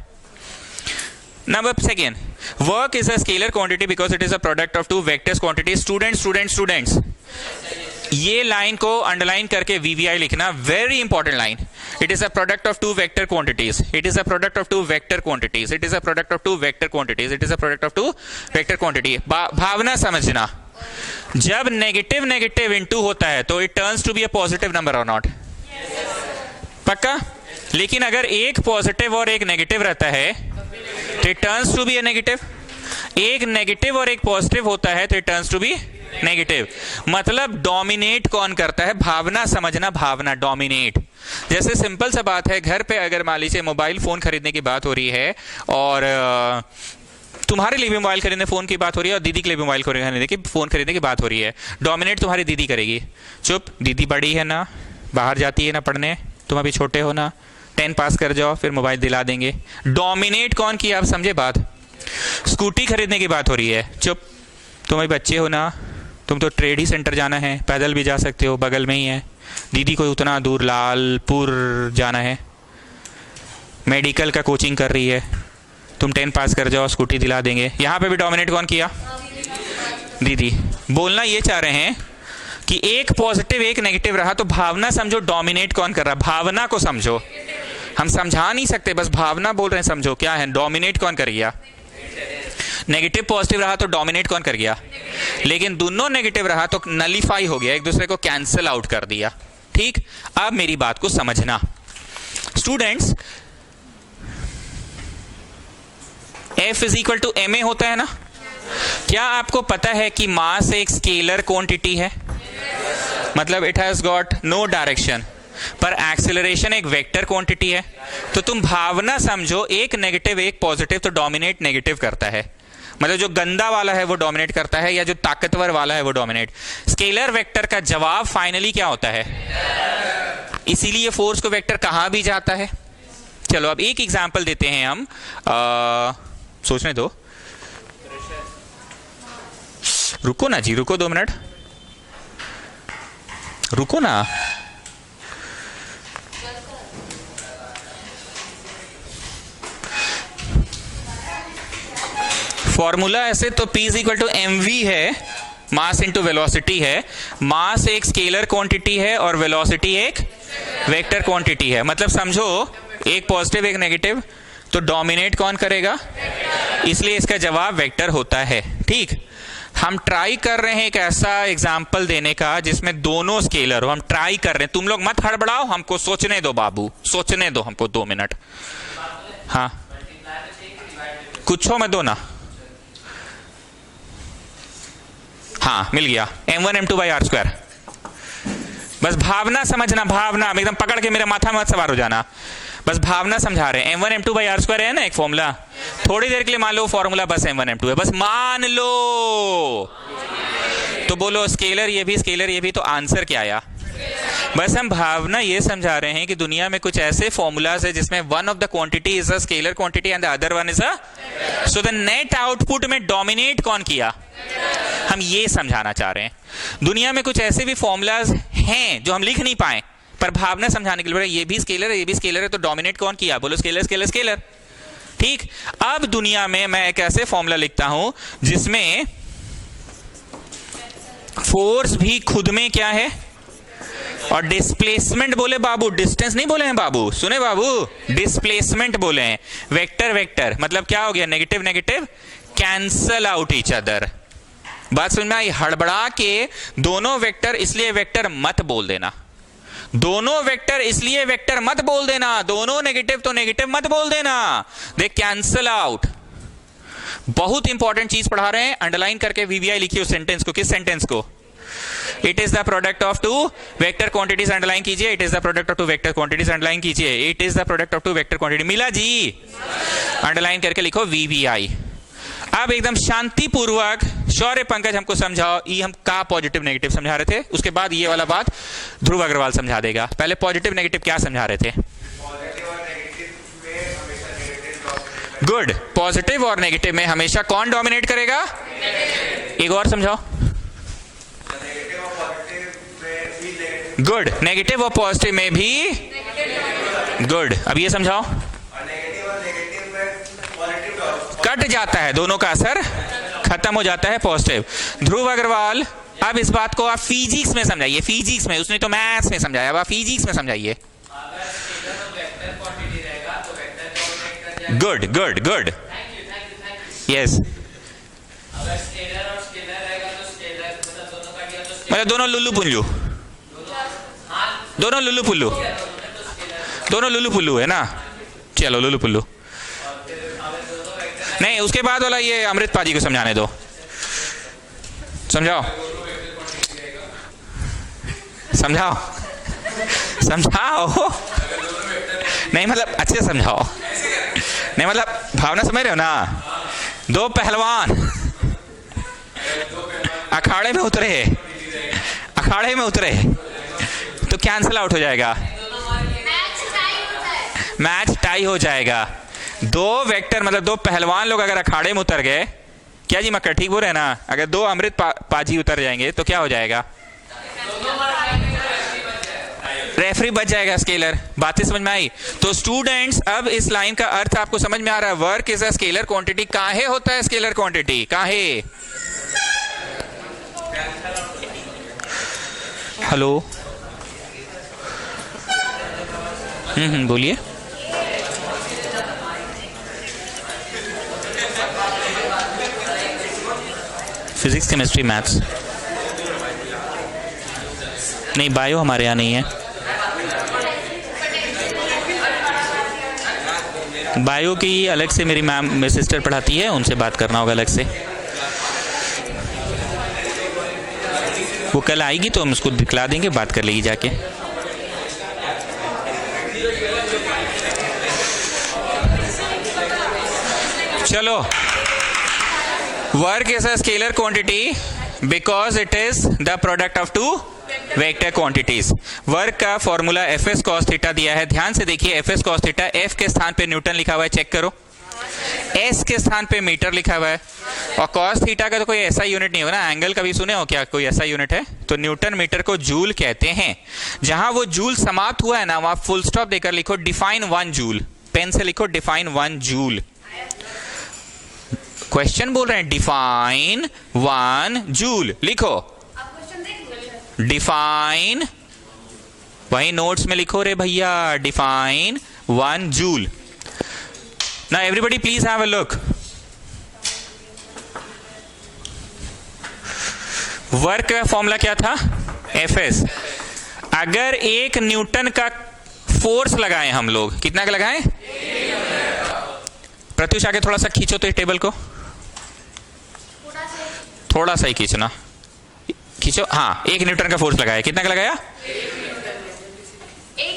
Number second, work is a scalar quantity because it is a product of two vectors quantity students students students. ये लाइन को अंडरलाइन करके वीवीआई लिखना, very important line. It is a product of two vector quantities, it is a product of two vector quantities, it is a product of two vector quantities, it is a product of two vector quantity. Bhavna समझना, जब negative negative into होता है तो it turns to be a positive number और not? पक्का? लेकिन अगर एक पॉजिटिव और एक नेगेटिव रहता है तो it turns to be a negative. एक नेगेटिव और एक पॉजिटिव होता है तो it turns to be negative. मतलब डोमिनेट कौन करता है? भावना समझना, भावना डोमिनेट। जैसे सिंपल सा बात है, घर पे अगर मान लीजिए मोबाइल फोन खरीदने की बात हो रही है और तुम्हारे लिए भी मोबाइल खरीदने फोन की बात हो रही है और दीदी के लिए भी मोबाइल फोन खरीदने की बात हो रही है, डोमिनेट तुम्हारी दीदी करेगी। चुप, दीदी बड़ी है ना, बाहर जाती है ना पढ़ने, तुम अभी छोटे हो ना, 10 पास कर जाओ फिर मोबाइल दिला देंगे। डोमिनेट कौन किया? आप समझे बात? स्कूटी खरीदने की बात हो रही है, चुप, तुम अभी बच्चे हो ना, तुम तो ट्रेड ही सेंटर जाना है, पैदल भी जा सकते हो, बगल में ही है। दीदी को उतना दूर लालपुर जाना है, मेडिकल का कोचिंग कर रही है, तुम 10 पास कर जाओ स्कूटी दिला देंगे। यहां पे भी डोमिनेट कौन किया? दीदी। बोलना ये चाह रहे हैं कि एक पॉजिटिव एक नेगेटिव रहा तो भावना समझो डोमिनेट कौन कर रहा, भावना को समझो। हम समझा नहीं सकते, बस भावना बोल रहे हैं, समझो क्या है, डोमिनेट कौन कर गया? नेगेटिव पॉजिटिव रहा तो डोमिनेट कौन कर गया? लेकिन दोनों नेगेटिव रहा तो नलीफाई हो गया, एक दूसरे को कैंसिल आउट कर दिया। ठीक, अब मेरी बात को समझना students, F is equal to ma होता है ना? क्या आपको पता है कि मास एक स्केलर क्वांटिटी है? मतलब it has got no direction, पर एक्सेलरेशन एक वेक्टर क्वांटिटी है। तो तुम भावना समझो, एक नेगेटिव एक पॉजिटिव तो डोमिनेट नेगेटिव करता है, मतलब जो गंदा वाला है वो डोमिनेट करता है या जो ताकतवर वाला है वो डोमिनेट। स्केलर वेक्टर का जवाब फाइनली क्या होता है? इसीलिए फोर्स को वेक्टर कहा भी जाता है। चलो अब एक एग्जांपल देते हैं हम, सोचने दो, रुको ना जी, रुको 2 मिनट, रुको ना। फॉर्मूला ऐसे तो P is equal to mv है, मास इंटू वेलोसिटी है। मास एक स्केलर क्वांटिटी है और वेलोसिटी एक वेक्टर क्वांटिटी है। मतलब समझो एक पॉजिटिव एक नेगेटिव तो डोमिनेट कौन करेगा? इसलिए इसका जवाब वेक्टर होता है। ठीक, हम ट्राई कर रहे हैं एक ऐसा एग्जाम्पल देने का जिसमें दोनों स्केलर हो। हम ट्राई कर रहे हैं, तुम लोग मत हड़बड़ाओ, हमको सोचने दो बाबू, सोचने दो हमको 2 मिनट। हाँ, कुछ हो मैं दो ना। हाँ, मिल गया, m1 m2 by r²। बस भावना समझना, भावना एकदम पकड़ के मेरे माथा में मत सवार हो जाना, बस भावना समझा रहे हैं। m1 m2 by r² है ना एक फॉर्मूला, थोड़ी देर के लिए मान लो फॉर्मूला बस m1 m2 है, बस मान लो। तो बोलो स्केलर ये भी स्केलर ये भी, तो आंसर क्या आया? बस हम भावना ये समझा रहे हैं कि दुनिया में कुछ ऐसे फॉर्मूलाज है जिसमें one of the quantity is a scalar quantity and the other one is a, so the net output में डोमिनेट कौन किया? हम ये समझाना चाह रहे हैं। दुनिया में कुछ ऐसे भी फॉर्मूलाज हैं जो हम लिख नहीं पाए, पर भावना समझाने के लिए ये भी स्केलर है ये भी स्केलर है, तो डोमिनेट कौन किया? बोलो स्केलर स्केलर स्केलर। ठीक, अब दुनिया में मैं एक ऐसे फॉर्मूला लिखता हूं जिसमें फोर्स भी खुद में क्या है और डिस्प्लेसमेंट, बोले बाबू, डिस्टेंस नहीं बोले हैं बाबू, सुने बाबू, डिस्प्लेसमेंट बोले हैं। वेक्टर वेक्टर मतलब क्या हो गया? Negative negative cancel out each other. बात समझ में आई? हड़बड़ा के दोनों वेक्टर इसलिए वेक्टर मत बोल देना, दोनों वेक्टर इसलिए वेक्टर मत बोल देना, दोनों नेगेटिव तो नेगेटिव मत बोल देना, दे कैंसल आउट। बहुत इंपॉर्टेंट चीज पढ़ा रहे हैं, अंडरलाइन करके वीवीआई लिखिए उस सेंटेंस को। किस सेंटेंस को? It is the product of two vector quantities, underline कीजिए। It is the product of two vector quantities, underline कीजिए। It is the product of two vector quantity. मिला जी? अंडरलाइन करके लिखो वीवीआई। अब एकदम शांतिपूर्वक शौर्य पंकज हमको समझाओ, ये हम का पॉजिटिव नेगेटिव समझा रहे थे, उसके बाद ये वाला बात ध्रुव अग्रवाल समझा देगा। पहले पॉजिटिव नेगेटिव क्या समझा रहे थे? गुड। पॉजिटिव और नेगेटिव में हमेशा कौन डोमिनेट करेगा? एक और समझाओ। गुड। नेगेटिव और पॉजिटिव में भी गुड। अब ये समझाओ। कट जाता है, दोनों का असर खत्म हो जाता है पॉजिटिव। ध्रुव अग्रवाल, अब इस बात को आप फिजिक्स में समझाइए। फिजिक्स में, उसने तो मैथ्स में समझाया, अब आप फिजिक्स में समझाइए। Good good good, yes. मतलब दोनों लुल्लू पुल्लू, दोनों लुल्लू पुल्लू, दोनों लुल्लू पुल्लू है ना। चलो लुल्लू पुल्लू नहीं, उसके बाद वाला ये अमृत पाजी को समझाने दो। समझाओ समझाओ समझाओ। नहीं मतलब अच्छे से समझाओ। नहीं मतलब भावना समझ रहे हो ना। दो पहलवान अखाड़े में उतरे, अखाड़े में उतरे तो कैंसिल आउट हो जाएगा, मैच टाई हो जाएगा। दो वेक्टर मतलब दो पहलवान लोग अगर अखाड़े में उतर गए, क्या जी मक्कर ठीक बोल रहे हैं ना, अगर दो अमृत पाजी उतर जाएंगे तो क्या हो जाएगा? रेफरी बच जाएगा, स्केलर। बातें समझ में आई? तो स्टूडेंट्स अब इस लाइन का अर्थ आपको समझ में आ रहा है। Work is a scalar quantity. काहे होता है स्केलर क्वांटिटी? काहे? हेलो बोलिए। फिजिक्स, केमिस्ट्री, मैथ्स नहीं, बायो हमारे यहाँ नहीं है। बायो की अलग से मेरी मैम, मेरी सिस्टर पढ़ाती है, उनसे बात करना होगा अलग से। वो कल आएगी तो हम उसको दिखला देंगे, बात कर लेगी जाके। चलो, work is a scalar quantity because it is the product of two vector quantities. Work का formula F S cos theta दिया है, ध्यान से देखिए। F S cos theta, F के स्थान पे न्यूटन लिखा हुआ है, चेक करो। एस के स्थान पे मीटर लिखा हुआ है, और कॉस थीटा का तो कोई ऐसा यूनिट नहीं होगा ना। एंगल कभी सुने हो क्या कोई ऐसा यूनिट है? तो न्यूटन मीटर को जूल कहते हैं। जहां वो जूल समाप्त हुआ है ना, वहां फुल स्टॉप देकर लिखो डिफाइन 1 जूल। पेन से लिखो डिफाइन 1 जूल। क्वेश्चन बोल रहे हैं डिफाइन 1 जूल, लिखो डिफाइन। वही नोट्स में लिखो रे भैया, define 1 joule. Now everybody please have a look. Work का फॉर्मूला क्या था? F S. अगर 1 न्यूटन का फोर्स लगाएं हम लोग, कितना का लगाएं? प्रत्युष आगे थोड़ा सा खींचो तो इस टेबल को, थोड़ा सा ही खींचना, खींचो। हाँ, 1 न्यूटन का फोर्स लगाया, कितना का लगाया? 1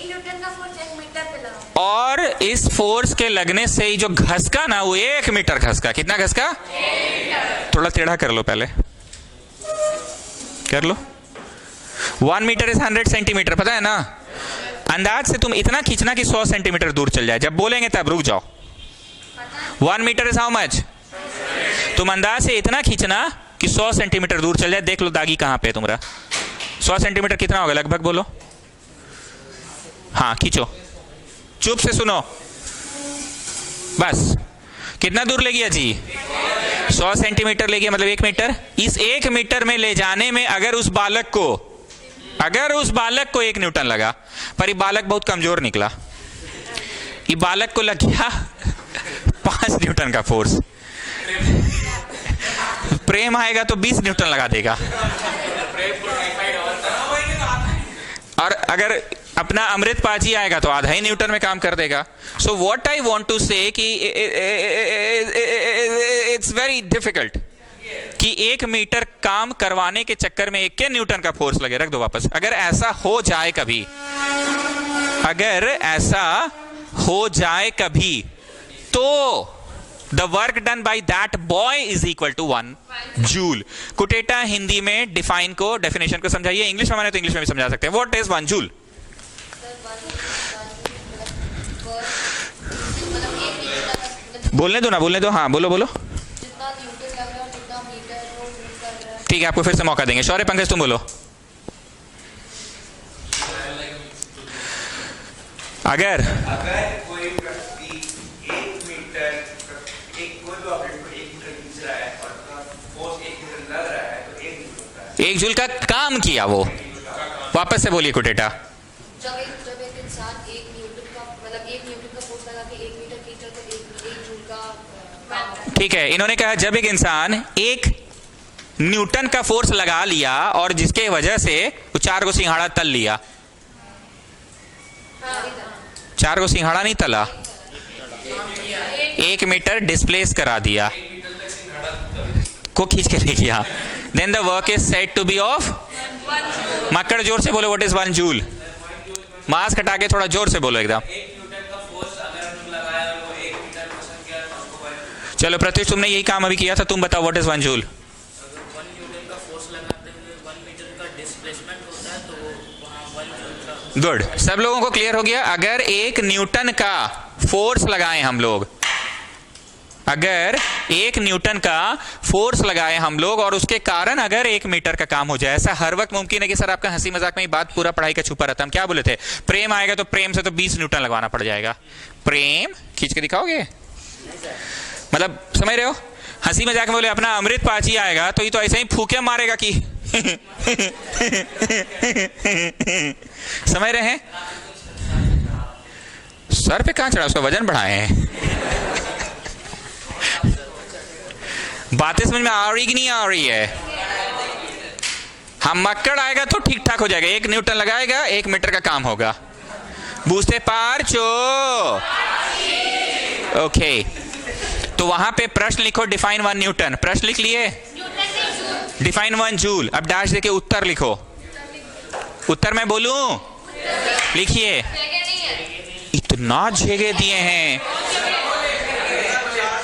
न्यूटन का फोर्स 1 मीटर पे लगा। और इस फोर्स के लगने से ही जो घसका ना, वो 1 मीटर घसका। कितना घसका? 1 मीटर। थोड़ा टेढ़ा कर लो, पहले कर लो। 1 मीटर इज 100 सेंटीमीटर, पता है ना। अंदाज से तुम इतना खींचना कि 100 सेंटीमीटर दूर चल जाए। जब बोलेंगे तब रुक जाओ। 1 मीटर इज हाउ मच? तुम अंदाज से इतना खींचना कि 100 सेंटीमीटर दूर चल जाए। देख लो दागी कहां पे है तुम्हारा। 100 सेंटीमीटर कितना होगा लगभग, बोलो। हाँ खींचो, चुप से सुनो बस। कितना दूर ले गया जी? 100 सेंटीमीटर ले गया, मतलब 1 मीटर। इस 1 मीटर में ले जाने में अगर उस बालक को 1 न्यूटन लगा, पर ये बालक बहुत कमजोर निकला, ये बालक को लग गया 5 न्यूटन का फोर्स। प्रेम आएगा तो 20 न्यूटन लगा देगा। और अगर अपना अमृत पाजी आएगा तो आधा ही न्यूटन में काम कर देगा। So what I want to say कि इट्स वेरी डिफिकल्ट कि 1 मीटर काम करवाने के चक्कर में 1 न्यूटन का फोर्स लगे। रख दो वापस। अगर ऐसा हो जाए कभी, अगर ऐसा हो जाए कभी, तो the work done by that boy is equal to 1 joule. कुटेटा हिंदी में डिफाइन को, डेफिनेशन को समझाइए। इंग्लिश में माने तो इंग्लिश में भी समझा सकते हैं। What is 1 joule? बोलने दो ना, बोलने दो, हाँ बोलो बोलो। जितना न्यूटन लग रहा है जितना मीटर वो मूव कर रहा है। ठीक है, आपको फिर से मौका देंगे। शौर्य, पंकज तुम बोलो। अगर कोई व्यक्ति 1 मीटर कोई भी ऑब्जेक्ट को 1 मीटर खींच रहा है और फोर्स 1 मीटर लग रहा है तो 1 न्यूटन होता है। 1 जूल का काम किया वो। वापस से बोलिए कोटेटा। जब एक इंसान 1 न्यूटन का मतलब 1 न्यूटन का फोर्स लगा के 1 मीटर खींच रहा है तो 1 जूल का काम है। ठीक है, इन्होंने कहा जब एक इंसान 1 न्यूटन का फोर्स लगा लिया और जिसके वजह से 4 को सिंघाड़ा तल लिया। 4 को सिंघाड़ा नहीं तला, 1 मीटर डिस्प्लेस करा दिया, को खींच के ले गया। Then the work is said to be off, Makkar जोर से बोलो, व्हाट इज 1 जूल? मास्क हटा के थोड़ा जोर से बोलो एकदम। चलो प्रत्युष, तुमने यही काम अभी किया था, तुम बताओ व्हाट इज 1 जूल? गुड, सब लोगों को क्लियर हो गया। अगर 1 न्यूटन का फोर्स लगाएं हम लोग, अगर 1 न्यूटन का फोर्स लगाए हम लोग और उसके कारण अगर 1 मीटर का काम हो जाए, ऐसा हर वक्त मुमकिन है कि सर आपका हंसी मजाक में ही बात पूरा पढ़ाई का छुपा रहता है। हम क्या बोले थे? प्रेम आएगा तो प्रेम से तो 20 न्यूटन लगवाना पड़ जाएगा। प्रेम खींच के दिखाओगे, मतलब समझ रहे हो? हंसी मजाक में बोले अपना अमृत पाची आएगा तो ये तो ऐसे ही फूके मारेगा कि समझ रहे हैं? सर पे कहां चढ़ा, उसका वजन बढ़ाए हैं। बातें समझ में आ रही कि नहीं आ रही है? हम मक्कड़ आएगा तो ठीक ठाक हो जाएगा, 1 न्यूटन लगाएगा 1 मीटर का काम होगा। बूझते पार चो। ओके, तो वहां पे प्रश्न लिखो, डिफाइन 1 न्यूटन। प्रश्न लिख लिए, डिफाइन 1 जूल। अब डैश देके उत्तर लिखो। उत्तर मैं बोलूं? लिखिए। इतना झेगे दिए हैं,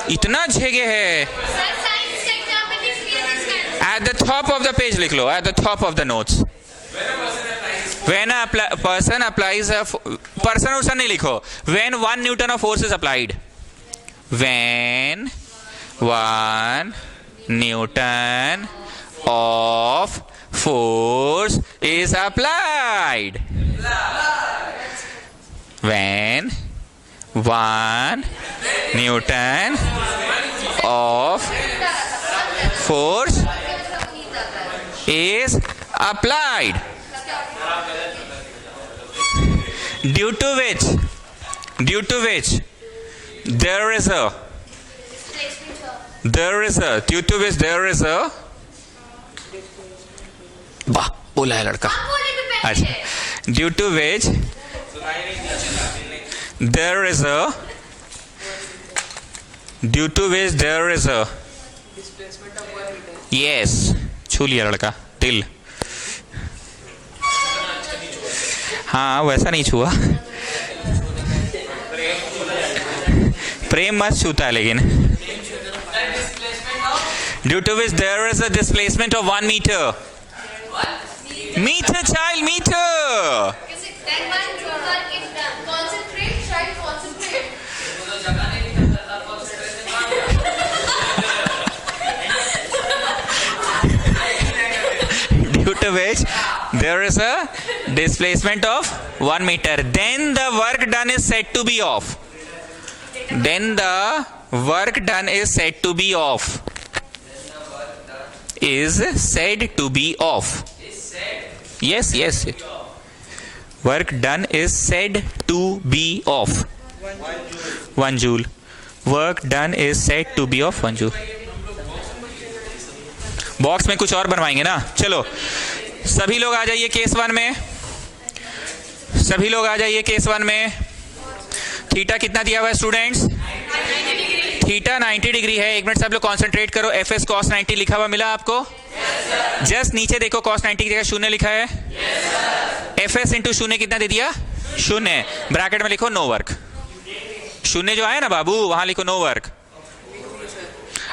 इतना झेगे है। At the top of the page लिख लो, at the top of the notes. When a person applies a person उसे नहीं लिखो। When 1 Newton of force is applied. When 1 Newton of force is applied. When 1 Newton of force is applied, due to which there is a वाह बोला है लड़का। अच्छा, due to which there is a yes, छू लिया लड़का दिल। हाँ वैसा नहीं छुआ, प्रेम मत छूता है लेकिन। Due to which there is a displacement of 1 metre. Metre child, metre. To which there is a displacement of 1 meter, then the work done is said to be off. Then the work done is said to be off. Is said to be off. Yes, yes. Work done is said to be off. 1 joule. Work done is said to be off 1 joule. Box में कुछ और बनवाएंगे ना। चलो सभी लोग आ जाइए case 1 में, सभी लोग आ जाइए केस 1 में। थीटा कितना दिया हुआ है स्टूडेंट्स? थीटा 90 डिग्री है। 1 मिनट सब लोग कॉन्सेंट्रेट करो। एफ एस कॉस 90 लिखा हुआ मिला आपको? जस्ट नीचे देखो, कॉस 90 की जगह 0 लिखा है। एफ एस इंटू 0 कितना दे दिया? 0। ब्रैकेट में लिखो नो वर्क। 0 जो आया ना बाबू वहां लिखो नो वर्क।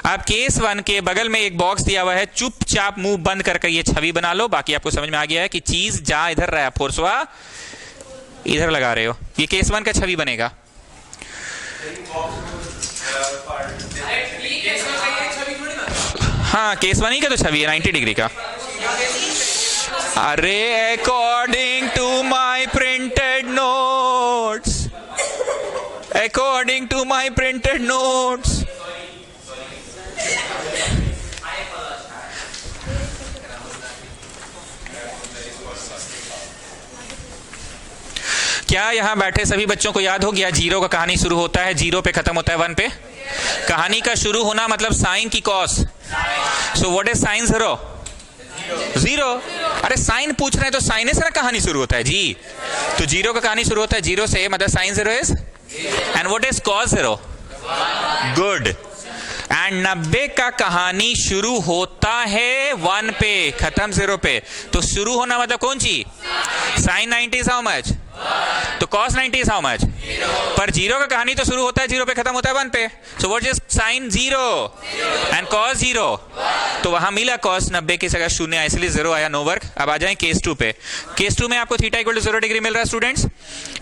अब केस 1 के बगल में एक बॉक्स दिया हुआ है, चुपचाप मुंह बंद करके ये छवि बना लो। बाकी आपको समझ में आ गया है कि चीज जहां इधर रहा फोर्सवा इधर लगा रहे हो। ये केस 1 का छवि बनेगा। हाँ, केस 1 का तो छवि है 90 डिग्री का। अरे according to my printed notes, according to my printed notes. क्या यहां बैठे सभी बच्चों को याद हो गया जीरो का कहानी शुरू होता है, जीरो पे खत्म होता है 1 पे? कहानी का शुरू होना मतलब साइन की cos. So what is sine zero? Zero. अरे साइन पूछ रहे हैं तो साइन से ना कहानी शुरू होता है जी। तो जीरो का कहानी शुरू होता है जीरो से, मतलब sine zero is, and what is cos zero? Good. And 90 का कहानी शुरू होता है 1 पे, खत्म 0 पे। तो शुरू होना मतलब कौन सी? Sine 90 is how much? तो cos 90 इज हाउ मच? पर जीरो का कहानी तो शुरू होता है 0 पे, खत्म होता है 1 पे। So what is sine 0 and cos 0? तो वहां मिला cos 90 की जगह 0 आया, इसलिए 0 आया, नो वर्क। अब आ जाए केस 2 पे। केस 2 में आपको थीटा इक्वल टू 0 डिग्री मिल रहा है students.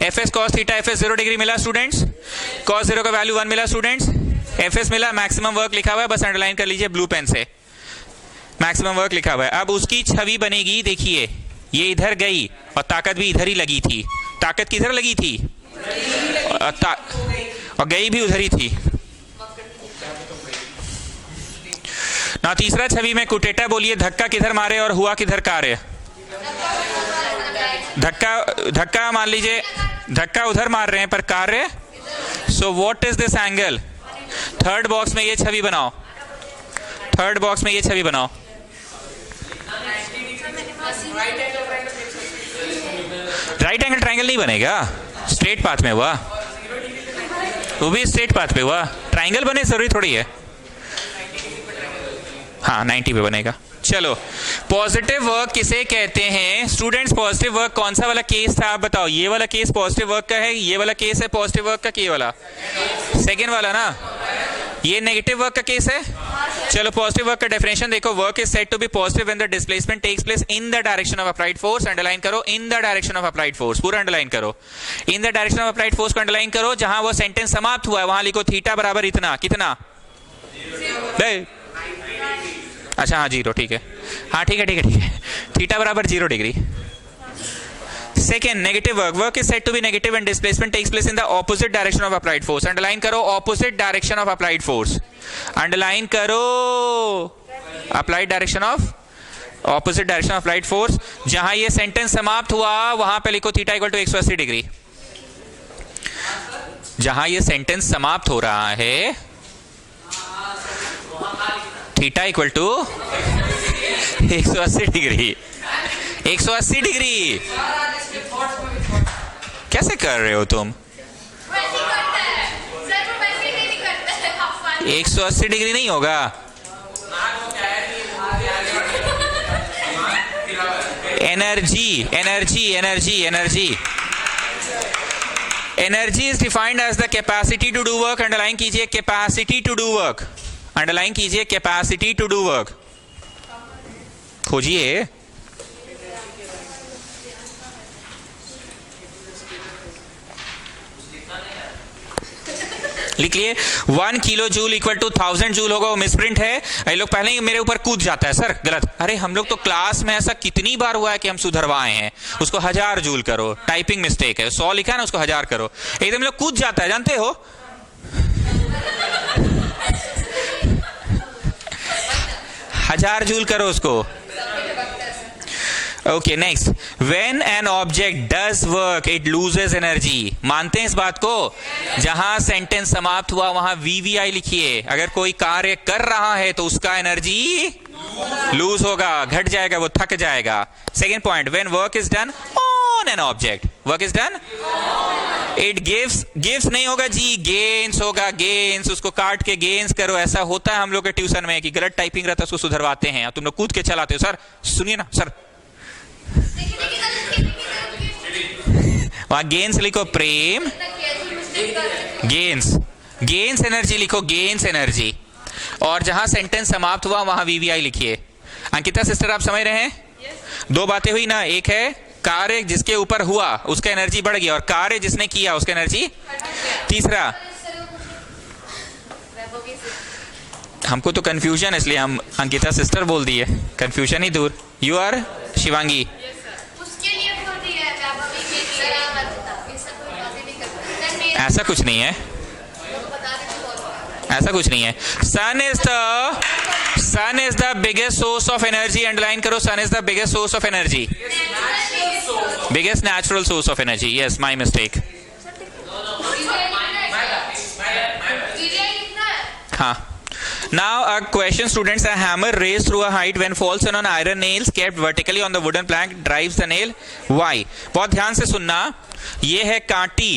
F S cos theta F S 0 degree मिला स्टूडेंट्स। cos 0 का वैल्यू 1 मिला स्टूडेंट्स। एफ एस मिला, मैक्सिमम वर्क लिखा हुआ है, बस अंडरलाइन कर लीजिए ब्लू पेन से, मैक्सिमम वर्क लिखा हुआ है। अब उसकी छवि बनेगी, देखिए ये इधर गई और ताकत भी इधर ही लगी थी। ताकत किधर लगी थी? और गई भी उधर ही थी ना। तीसरा छवि में कुटेटा बोलिए, धक्का किधर मारे और हुआ किधर कार्य? धक्का मान लीजिए, धक्का उधर मार रहे हैं पर कार्य। So what is this angle? Third box में ये छवि बनाओ, थर्ड बॉक्स में ये छवि बनाओ। राइट एंगल ट्रायंगल नहीं बनेगा, स्ट्रेट पाथ में हुआ, वो भी स्ट्रेट पाथ पे हुआ। ट्रायंगल बने जरूरी थोड़ी है। हाँ 90 पे बनेगा। चलो, पॉजिटिव वर्क किसे कहते हैं स्टूडेंट्स? पॉजिटिव वर्क कौन सा वाला केस था आप बताओ? ये वाला केस पॉजिटिव वर्क का है, ये वाला केस है पॉजिटिव वर्क का, ये वाला सेकेंड वाला ना, ये नेगेटिव वर्क का केस है। चलो पॉजिटिव वर्क का डेफिनेशन देखो, work is said to be positive when the displacement takes place in the direction of applied force. Underline करो, in the direction of applied force, पूरा अंडरलाइन करो। In the direction of applied force को underline करो। जहां वो sentence समाप्त हुआ है वहां लिखो थीटा बराबर इतना, कितना? अच्छा हाँ 0, ठीक है, हाँ ठीक है ठीक है ठीक है, थीटा बराबर 0 degree. Second negative work, work is said to be negative and displacement takes place in the opposite direction of applied force. Underline करो, opposite direction of applied force, underline करो, applied direction of, opposite direction of applied force. जहां ये sentence समाप्त हुआ वहां पे लिखो theta equal to 180 degree. जहां ये सेंटेंस समाप्त हो रहा है theta equal to 180 degree, 180 degree. कैसे कर रहे हो तुम? 180 डिग्री नहीं होगा, energy energy energy energy energy is defined as the capacity to do work. Underline कीजिए capacity to do work, underline कीजिए कैपेसिटी टू डू वर्क, खोजिए। लिख लिए 1 kilo joule equal to 1000 joule होगा। वो मिसप्रिंट है, ये लोग पहले ही मेरे ऊपर कूद जाता है सर, गलत। अरे हम लोग तो क्लास में ऐसा कितनी बार हुआ है कि हम सुधरवाए हैं, उसको 1000 जूल करो, टाइपिंग मिस्टेक है, 100 लिखा है ना उसको 1000 करो, एकदम लोग कूद जाता है, जानते हो। हजार जूल करो उसको। Okay next, when an object does work it loses energy. मानते हैं इस बात को? जहां सेंटेंस समाप्त हुआ वहां VVI लिखिए। अगर कोई कार्य कर रहा है तो उसका एनर्जी लूज होगा, घट जाएगा, वो थक जाएगा। Second point, when work is done on an object, work is done it gives नहीं होगा जी, गेन्स होगा, गेन्स। उसको काट के गेन्स करो, ऐसा होता है हम लोग के ट्यूशन में कि गलत टाइपिंग रहता है उसको सुधरवाते हैं, तुम लोग कूद के चलाते हो। सर सुनिए ना सर, वहां गेन्स लिखो, प्रेम गेन्स, गेन्स एनर्जी लिखो, गेन्स एनर्जी। और जहां सेंटेंस समाप्त हुआ वहां VVI लिखिए। अंकिता सिस्टर आप समझ रहे हैं? दो बातें हुई ना, एक है कार्य जिसके ऊपर हुआ उसका एनर्जी बढ़ गया और कार्य जिसने किया उसका एनर्जी। तीसरा वैभवी से। हमको तो कंफ्यूजन, इसलिए हम अंकिता सिस्टर बोल दिए, कंफ्यूजन ही दूर। You are Shivangi. उसके लिए बोल दिया है वैभवी के लिए। सर आप ये सब कोई बातें नहीं करते सर। मेरे ऐसा कुछ नहीं है, को बता देते बोल। ऐसा कुछ नहीं है। Sun is the biggest source of energy. Underline करो, sun is the biggest source of energy, biggest natural source of energy. Yes, my mistake. हाँ. Now a question, students. A hammer raised through a height when falls on an iron nails kept vertically on the wooden plank drives the nail. Why? बहुत ध्यान से सुनना। ये है कांटी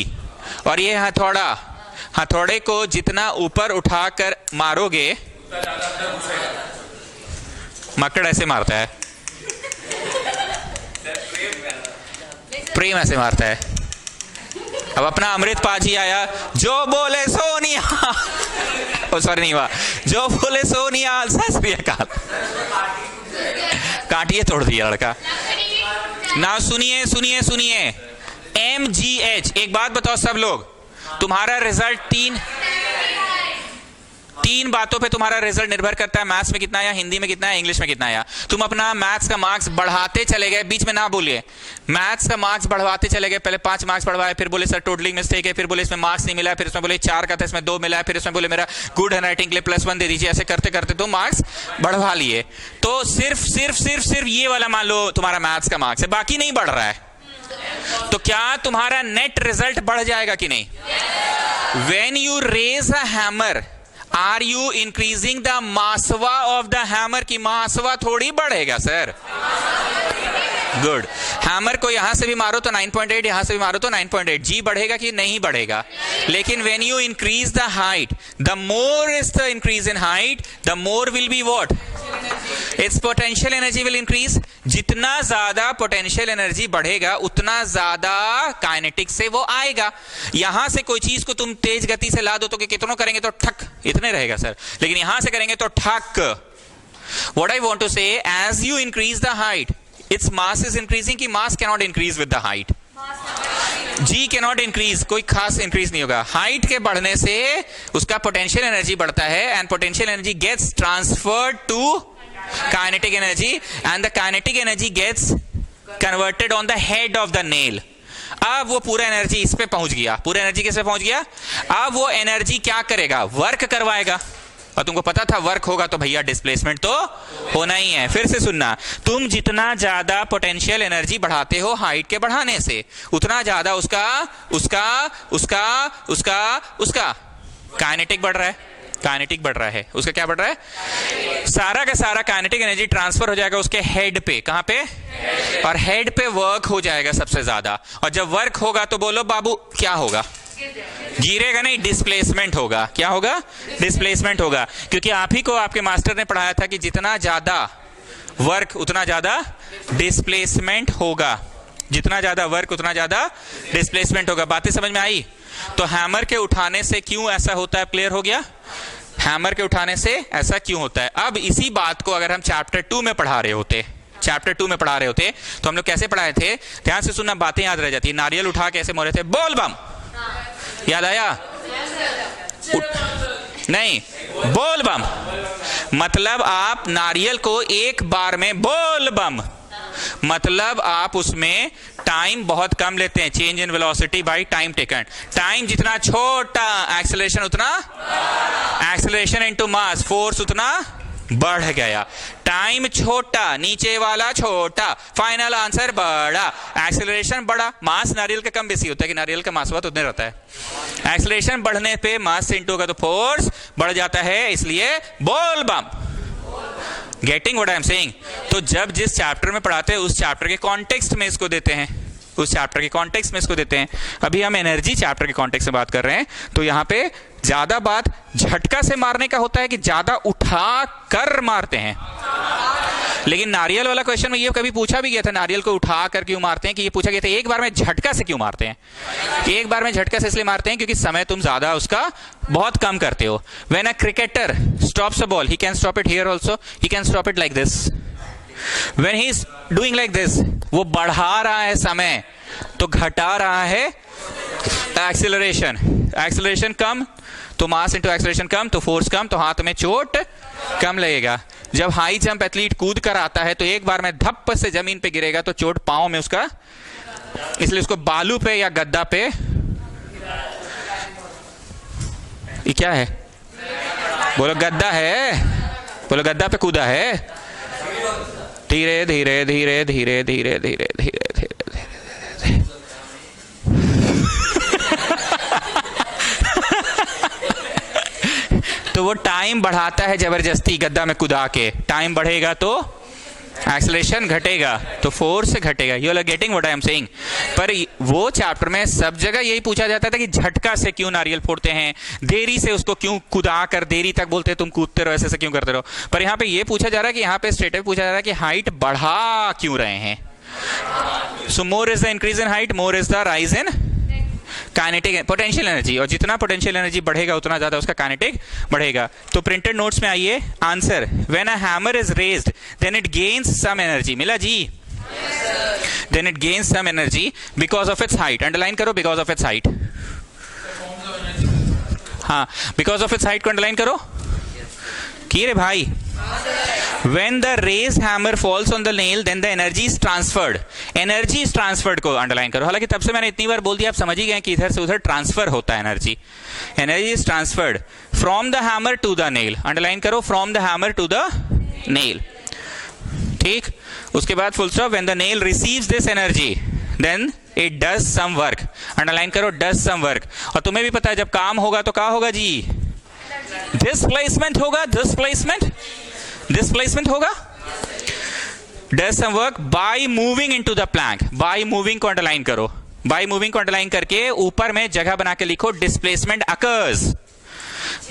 और ये हथौड़ा। हथौड़े को जितना ऊपर उठाकर मारोगे, मकड़ ऐसे मारता है, प्रेम ऐसे मारता है। अब अपना अमृत पाजी आया, जो बोले सोनिया, ओ सॉरी नहीं हुआ, जो बोले सोनिया सत श्री अकाल, काटिए तोड़ दिया लड़का। ना सुनिए सुनिए सुनिए, MGH। एक बात बताओ सब लोग, तुम्हारा रिजल्ट तीन बातों पे तुम्हारा रिजल्ट निर्भर करता है। मैथ्स में कितना आया, हिंदी में कितना आया, इंग्लिश में कितना आया। तुम अपना मैथ्स का मार्क्स बढ़ाते चले गए, बीच में ना बोलिए, मैथ्स का मार्क्स बढ़वाते चले गए। पहले 5 मार्क्स बढ़वाए, फिर बोले सर टोटलिंग मिस्टेक है, फिर बोले इसमें मार्क्स नहीं मिला, फिर इसमें बोले 4 का था इसमें 2 मिला, फिर इसमें बोले मेरा गुड हैंडराइटिंग के लिए +1 दे दीजिए। ऐसे करते करते तो मार्क्स बढ़वा लिए। तो सिर्फ ये वाला मान लो तुम्हारा मैथ्स का मार्क्स है, बाकी नहीं बढ़ रहा है। तो क्या तुम्हारा नेट रिजल्ट बढ़ जाएगा कि नहीं? When you raise a hammer, are you increasing the मासवा ऑफ द हैमर? की मासवा थोड़ी बढ़ेगा सर। गुड। हैमर को यहां से भी मारो तो 9.8, यहां से भी मारो तो 9.8, जी बढ़ेगा कि नहीं बढ़ेगा? लेकिन when you increase the height, the more is the increase in height, the more will be what? It's potential energy will increase. जितना ज्यादा पोटेंशियल एनर्जी बढ़ेगा उतना ज्यादा काइनेटिक से वो आएगा। यहां से कोई चीज को तुम तेज गति से ला दो तो कितनों करेंगे तो ठक इतने रहेगा सर, लेकिन यहां से करेंगे तो ठक। What I want to say, as you increase the height, its mass is increasing कि mass cannot increase with the height? G cannot increase, कोई खास increase नहीं होगा। हाइट के बढ़ने से उसका पोटेंशियल एनर्जी बढ़ता है, and potential energy gets transferred to kinetic energy, and the kinetic energy gets converted on the head of the nail. अब वो पूरा एनर्जी इस पे पहुंच गया। पूरा एनर्जी किस पे पहुंच गया? अब वो एनर्जी क्या करेगा? वर्क करवाएगा। और तुमको पता था वर्क होगा तो भैया डिस्प्लेसमेंट तो होना ही है। फिर से सुनना, तुम जितना ज्यादा पोटेंशियल एनर्जी बढ़ाते हो हाइट के बढ़ाने से, उतना ज्यादा उसका उसका उसका उसका उसका काइनेटिक बढ़ रहा है। काइनेटिक बढ़ रहा है, उसका क्या बढ़ रहा है? सारा का सारा काइनेटिक एनर्जी ट्रांसफर हो जाएगा उसके हेड पे। कहां पे? और हेड पे वर्क हो जाएगा सबसे ज्यादा। और जब वर्क होगा तो बोलो बाबू क्या होगा? गिरेगा नहीं, डिस्प्लेसमेंट होगा। क्या होगा? डिस्प्लेसमेंट होगा। क्योंकि आप ही को आपके मास्टर ने पढ़ाया था कि जितना ज्यादा वर्क उतना ज्यादा डिस्प्लेसमेंट होगा। जितना ज्यादा वर्क उतना ज्यादा डिस्प्लेसमेंट होगा। बातें समझ में आई? तो हैमर के उठाने से क्यों ऐसा होता है, क्लियर हो गया? हैमर के उठाने से ऐसा क्यों होता है। अब इसी बात को अगर हम चैप्टर 2 में पढ़ा रहे होते, तो हम लोग कैसे पढ़ाए थे? ध्यान से सुनना, बातें याद रह जाती है। नारियल उठा के ऐसे मोरे थे, बोल बम, याद आया? नहीं, बोल बम मतलब आप नारियल को एक बार में बोल बम, मतलब आप उसमें टाइम बहुत कम लेते हैं। Change in velocity by time taken. Time जितना छोटा, एक्सेलरेशन उतना, एक्सेलरेशन इनटू मास, फोर्स उतना बढ़ गया। टाइम छोटा, नीचे वाला छोटा, फाइनल आंसर बड़ा, एक्सेलरेशन बड़ा। मास नारियल का कम बेसी होता है कि नारियल का मास उतने रहता है। एक्सेलरेशन बढ़ने पे मास से इंटू होगा तो फोर्स बढ़ जाता है, इसलिए बोल बम। Getting what I am saying? तो जब जिस चैप्टर में पढ़ाते हैं उस चैप्टर के कॉन्टेक्स्ट में इसको देते हैं, उस चैप्टर के कॉन्टेक्स्ट में इसको देते हैं। अभी हम एनर्जी चैप्टर के कॉन्टेक्स्ट में बात कर रहे हैं, तो यहां पे ज्यादा बात झटका से मारने का होता है कि ज्यादा उठा कर मारते हैं। लेकिन नारियल वाला क्वेश्चन में ये कभी पूछा भी गया था, नारियल को उठा कर क्यों मारते हैं, कि ये पूछा गया था एक बार में झटका से क्यों मारते हैं। एक बार में झटका से इसलिए मारते हैं क्योंकि समय तुम ज्यादा उसका बहुत कम करते हो। When a cricketer stops a ball, he can stop it here also, he can stop it like this. When he is doing like this, वो बढ़ा रहा है समय तो घटा रहा है एक्सीलरेशन। एक्सीलरेशन कम तो मास इंटू एक्सेलरेशन कम तो फोर्स कम, तो हाथ में चोट कम लगेगा। जब हाई जंप एथलीट कूद कर आता है तो एक बार में धप्प से जमीन पे गिरेगा तो चोट पांव में उसका, इसलिए उसको बालू पे या गद्दा पे, ये क्या है बोलो, गद्दा है, बोलो गद्दा पे कूदा है। धीरे धीरे धीरे धीरे धीरे धीरे धीरे धीरे तो वो टाइम बढ़ाता है जबरदस्ती, गद्दा में कूदा के टाइम बढ़ेगा तो एक्सेलरेशन घटेगा, तो फोर्स घटेगा। You are getting what I am saying. पर वो चैप्टर में सब जगह यही पूछा जाता था कि झटका से क्यों नारियल फोड़ते हैं, देरी से उसको क्यों कुदा कर देरी तक बोलते हैं तुम कूदते रहो, ऐसे क्यों करते रहो। पर यहाँ पे ये पूछा जा रहा है कि यहाँ पे स्ट्रेट पूछा जा रहा है कि हाइट बढ़ा क्यों रहे हैं। So more is the increase in height, more is the rise in kinetic potential energy, और जितना पोटेंशियल एनर्जी बढ़ेगा उतना ज्यादा उसका काइनेटिक बढ़ेगा। तो प्रिंटेड नोट्स में आइए answer, when a hammer is raised then it gains some energy, मिला जी, then it gains some energy because of its height. Underline करो बिकॉज ऑफ इट्स हाइट, हाँ बिकॉज ऑफ इट्स हाइट को underline करो। की रे भाई, when the raised hammer falls on the nail then the energy is transferred, energy is transferred को underline करो। हालांकि तब से मैंने इतनी बार बोल दिया आप समझ ही गए कि इधर से उधर ट्रांसफर होता है energy, energy is transferred from the hammer to the nail, underline करो, from the hammer to the nail, ठीक। उसके बाद full stop, when the nail receives this energy then it does some work, underline करो, does some work। और तुम्हें भी पता है जब काम होगा तो क्या होगा जी, डिस्प्लेसमेंट होगा, डिस्प्लेसमेंट होगा, does some work by moving into the plank, by moving को अंडरलाइन करो, by moving को अंडरलाइन करके ऊपर में जगह बना के लिखो डिस्प्लेसमेंट अकर्स,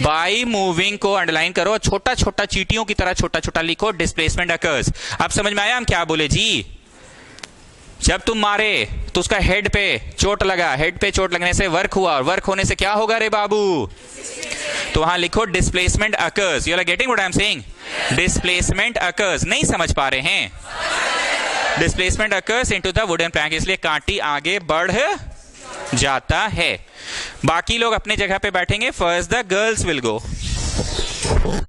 by moving को अंडरलाइन करो, छोटा छोटा चीटियों की तरह छोटा छोटा लिखो डिस्प्लेसमेंट अकर्स। अब समझ में आया हम क्या बोले जी, जब तुम मारे तो उसका हेड पे चोट लगा, हेड पे चोट लगने से वर्क हुआ, और वर्क होने से क्या होगा रे बाबू, तो वहां लिखो displacement occurs. You are getting what I am saying, displacement occurs. नहीं समझ पा रहे हैं, displacement occurs into the wooden plank, इसलिए कांटी आगे बढ़ जाता है। बाकी लोग अपने जगह पे बैठेंगे, first the girls will go.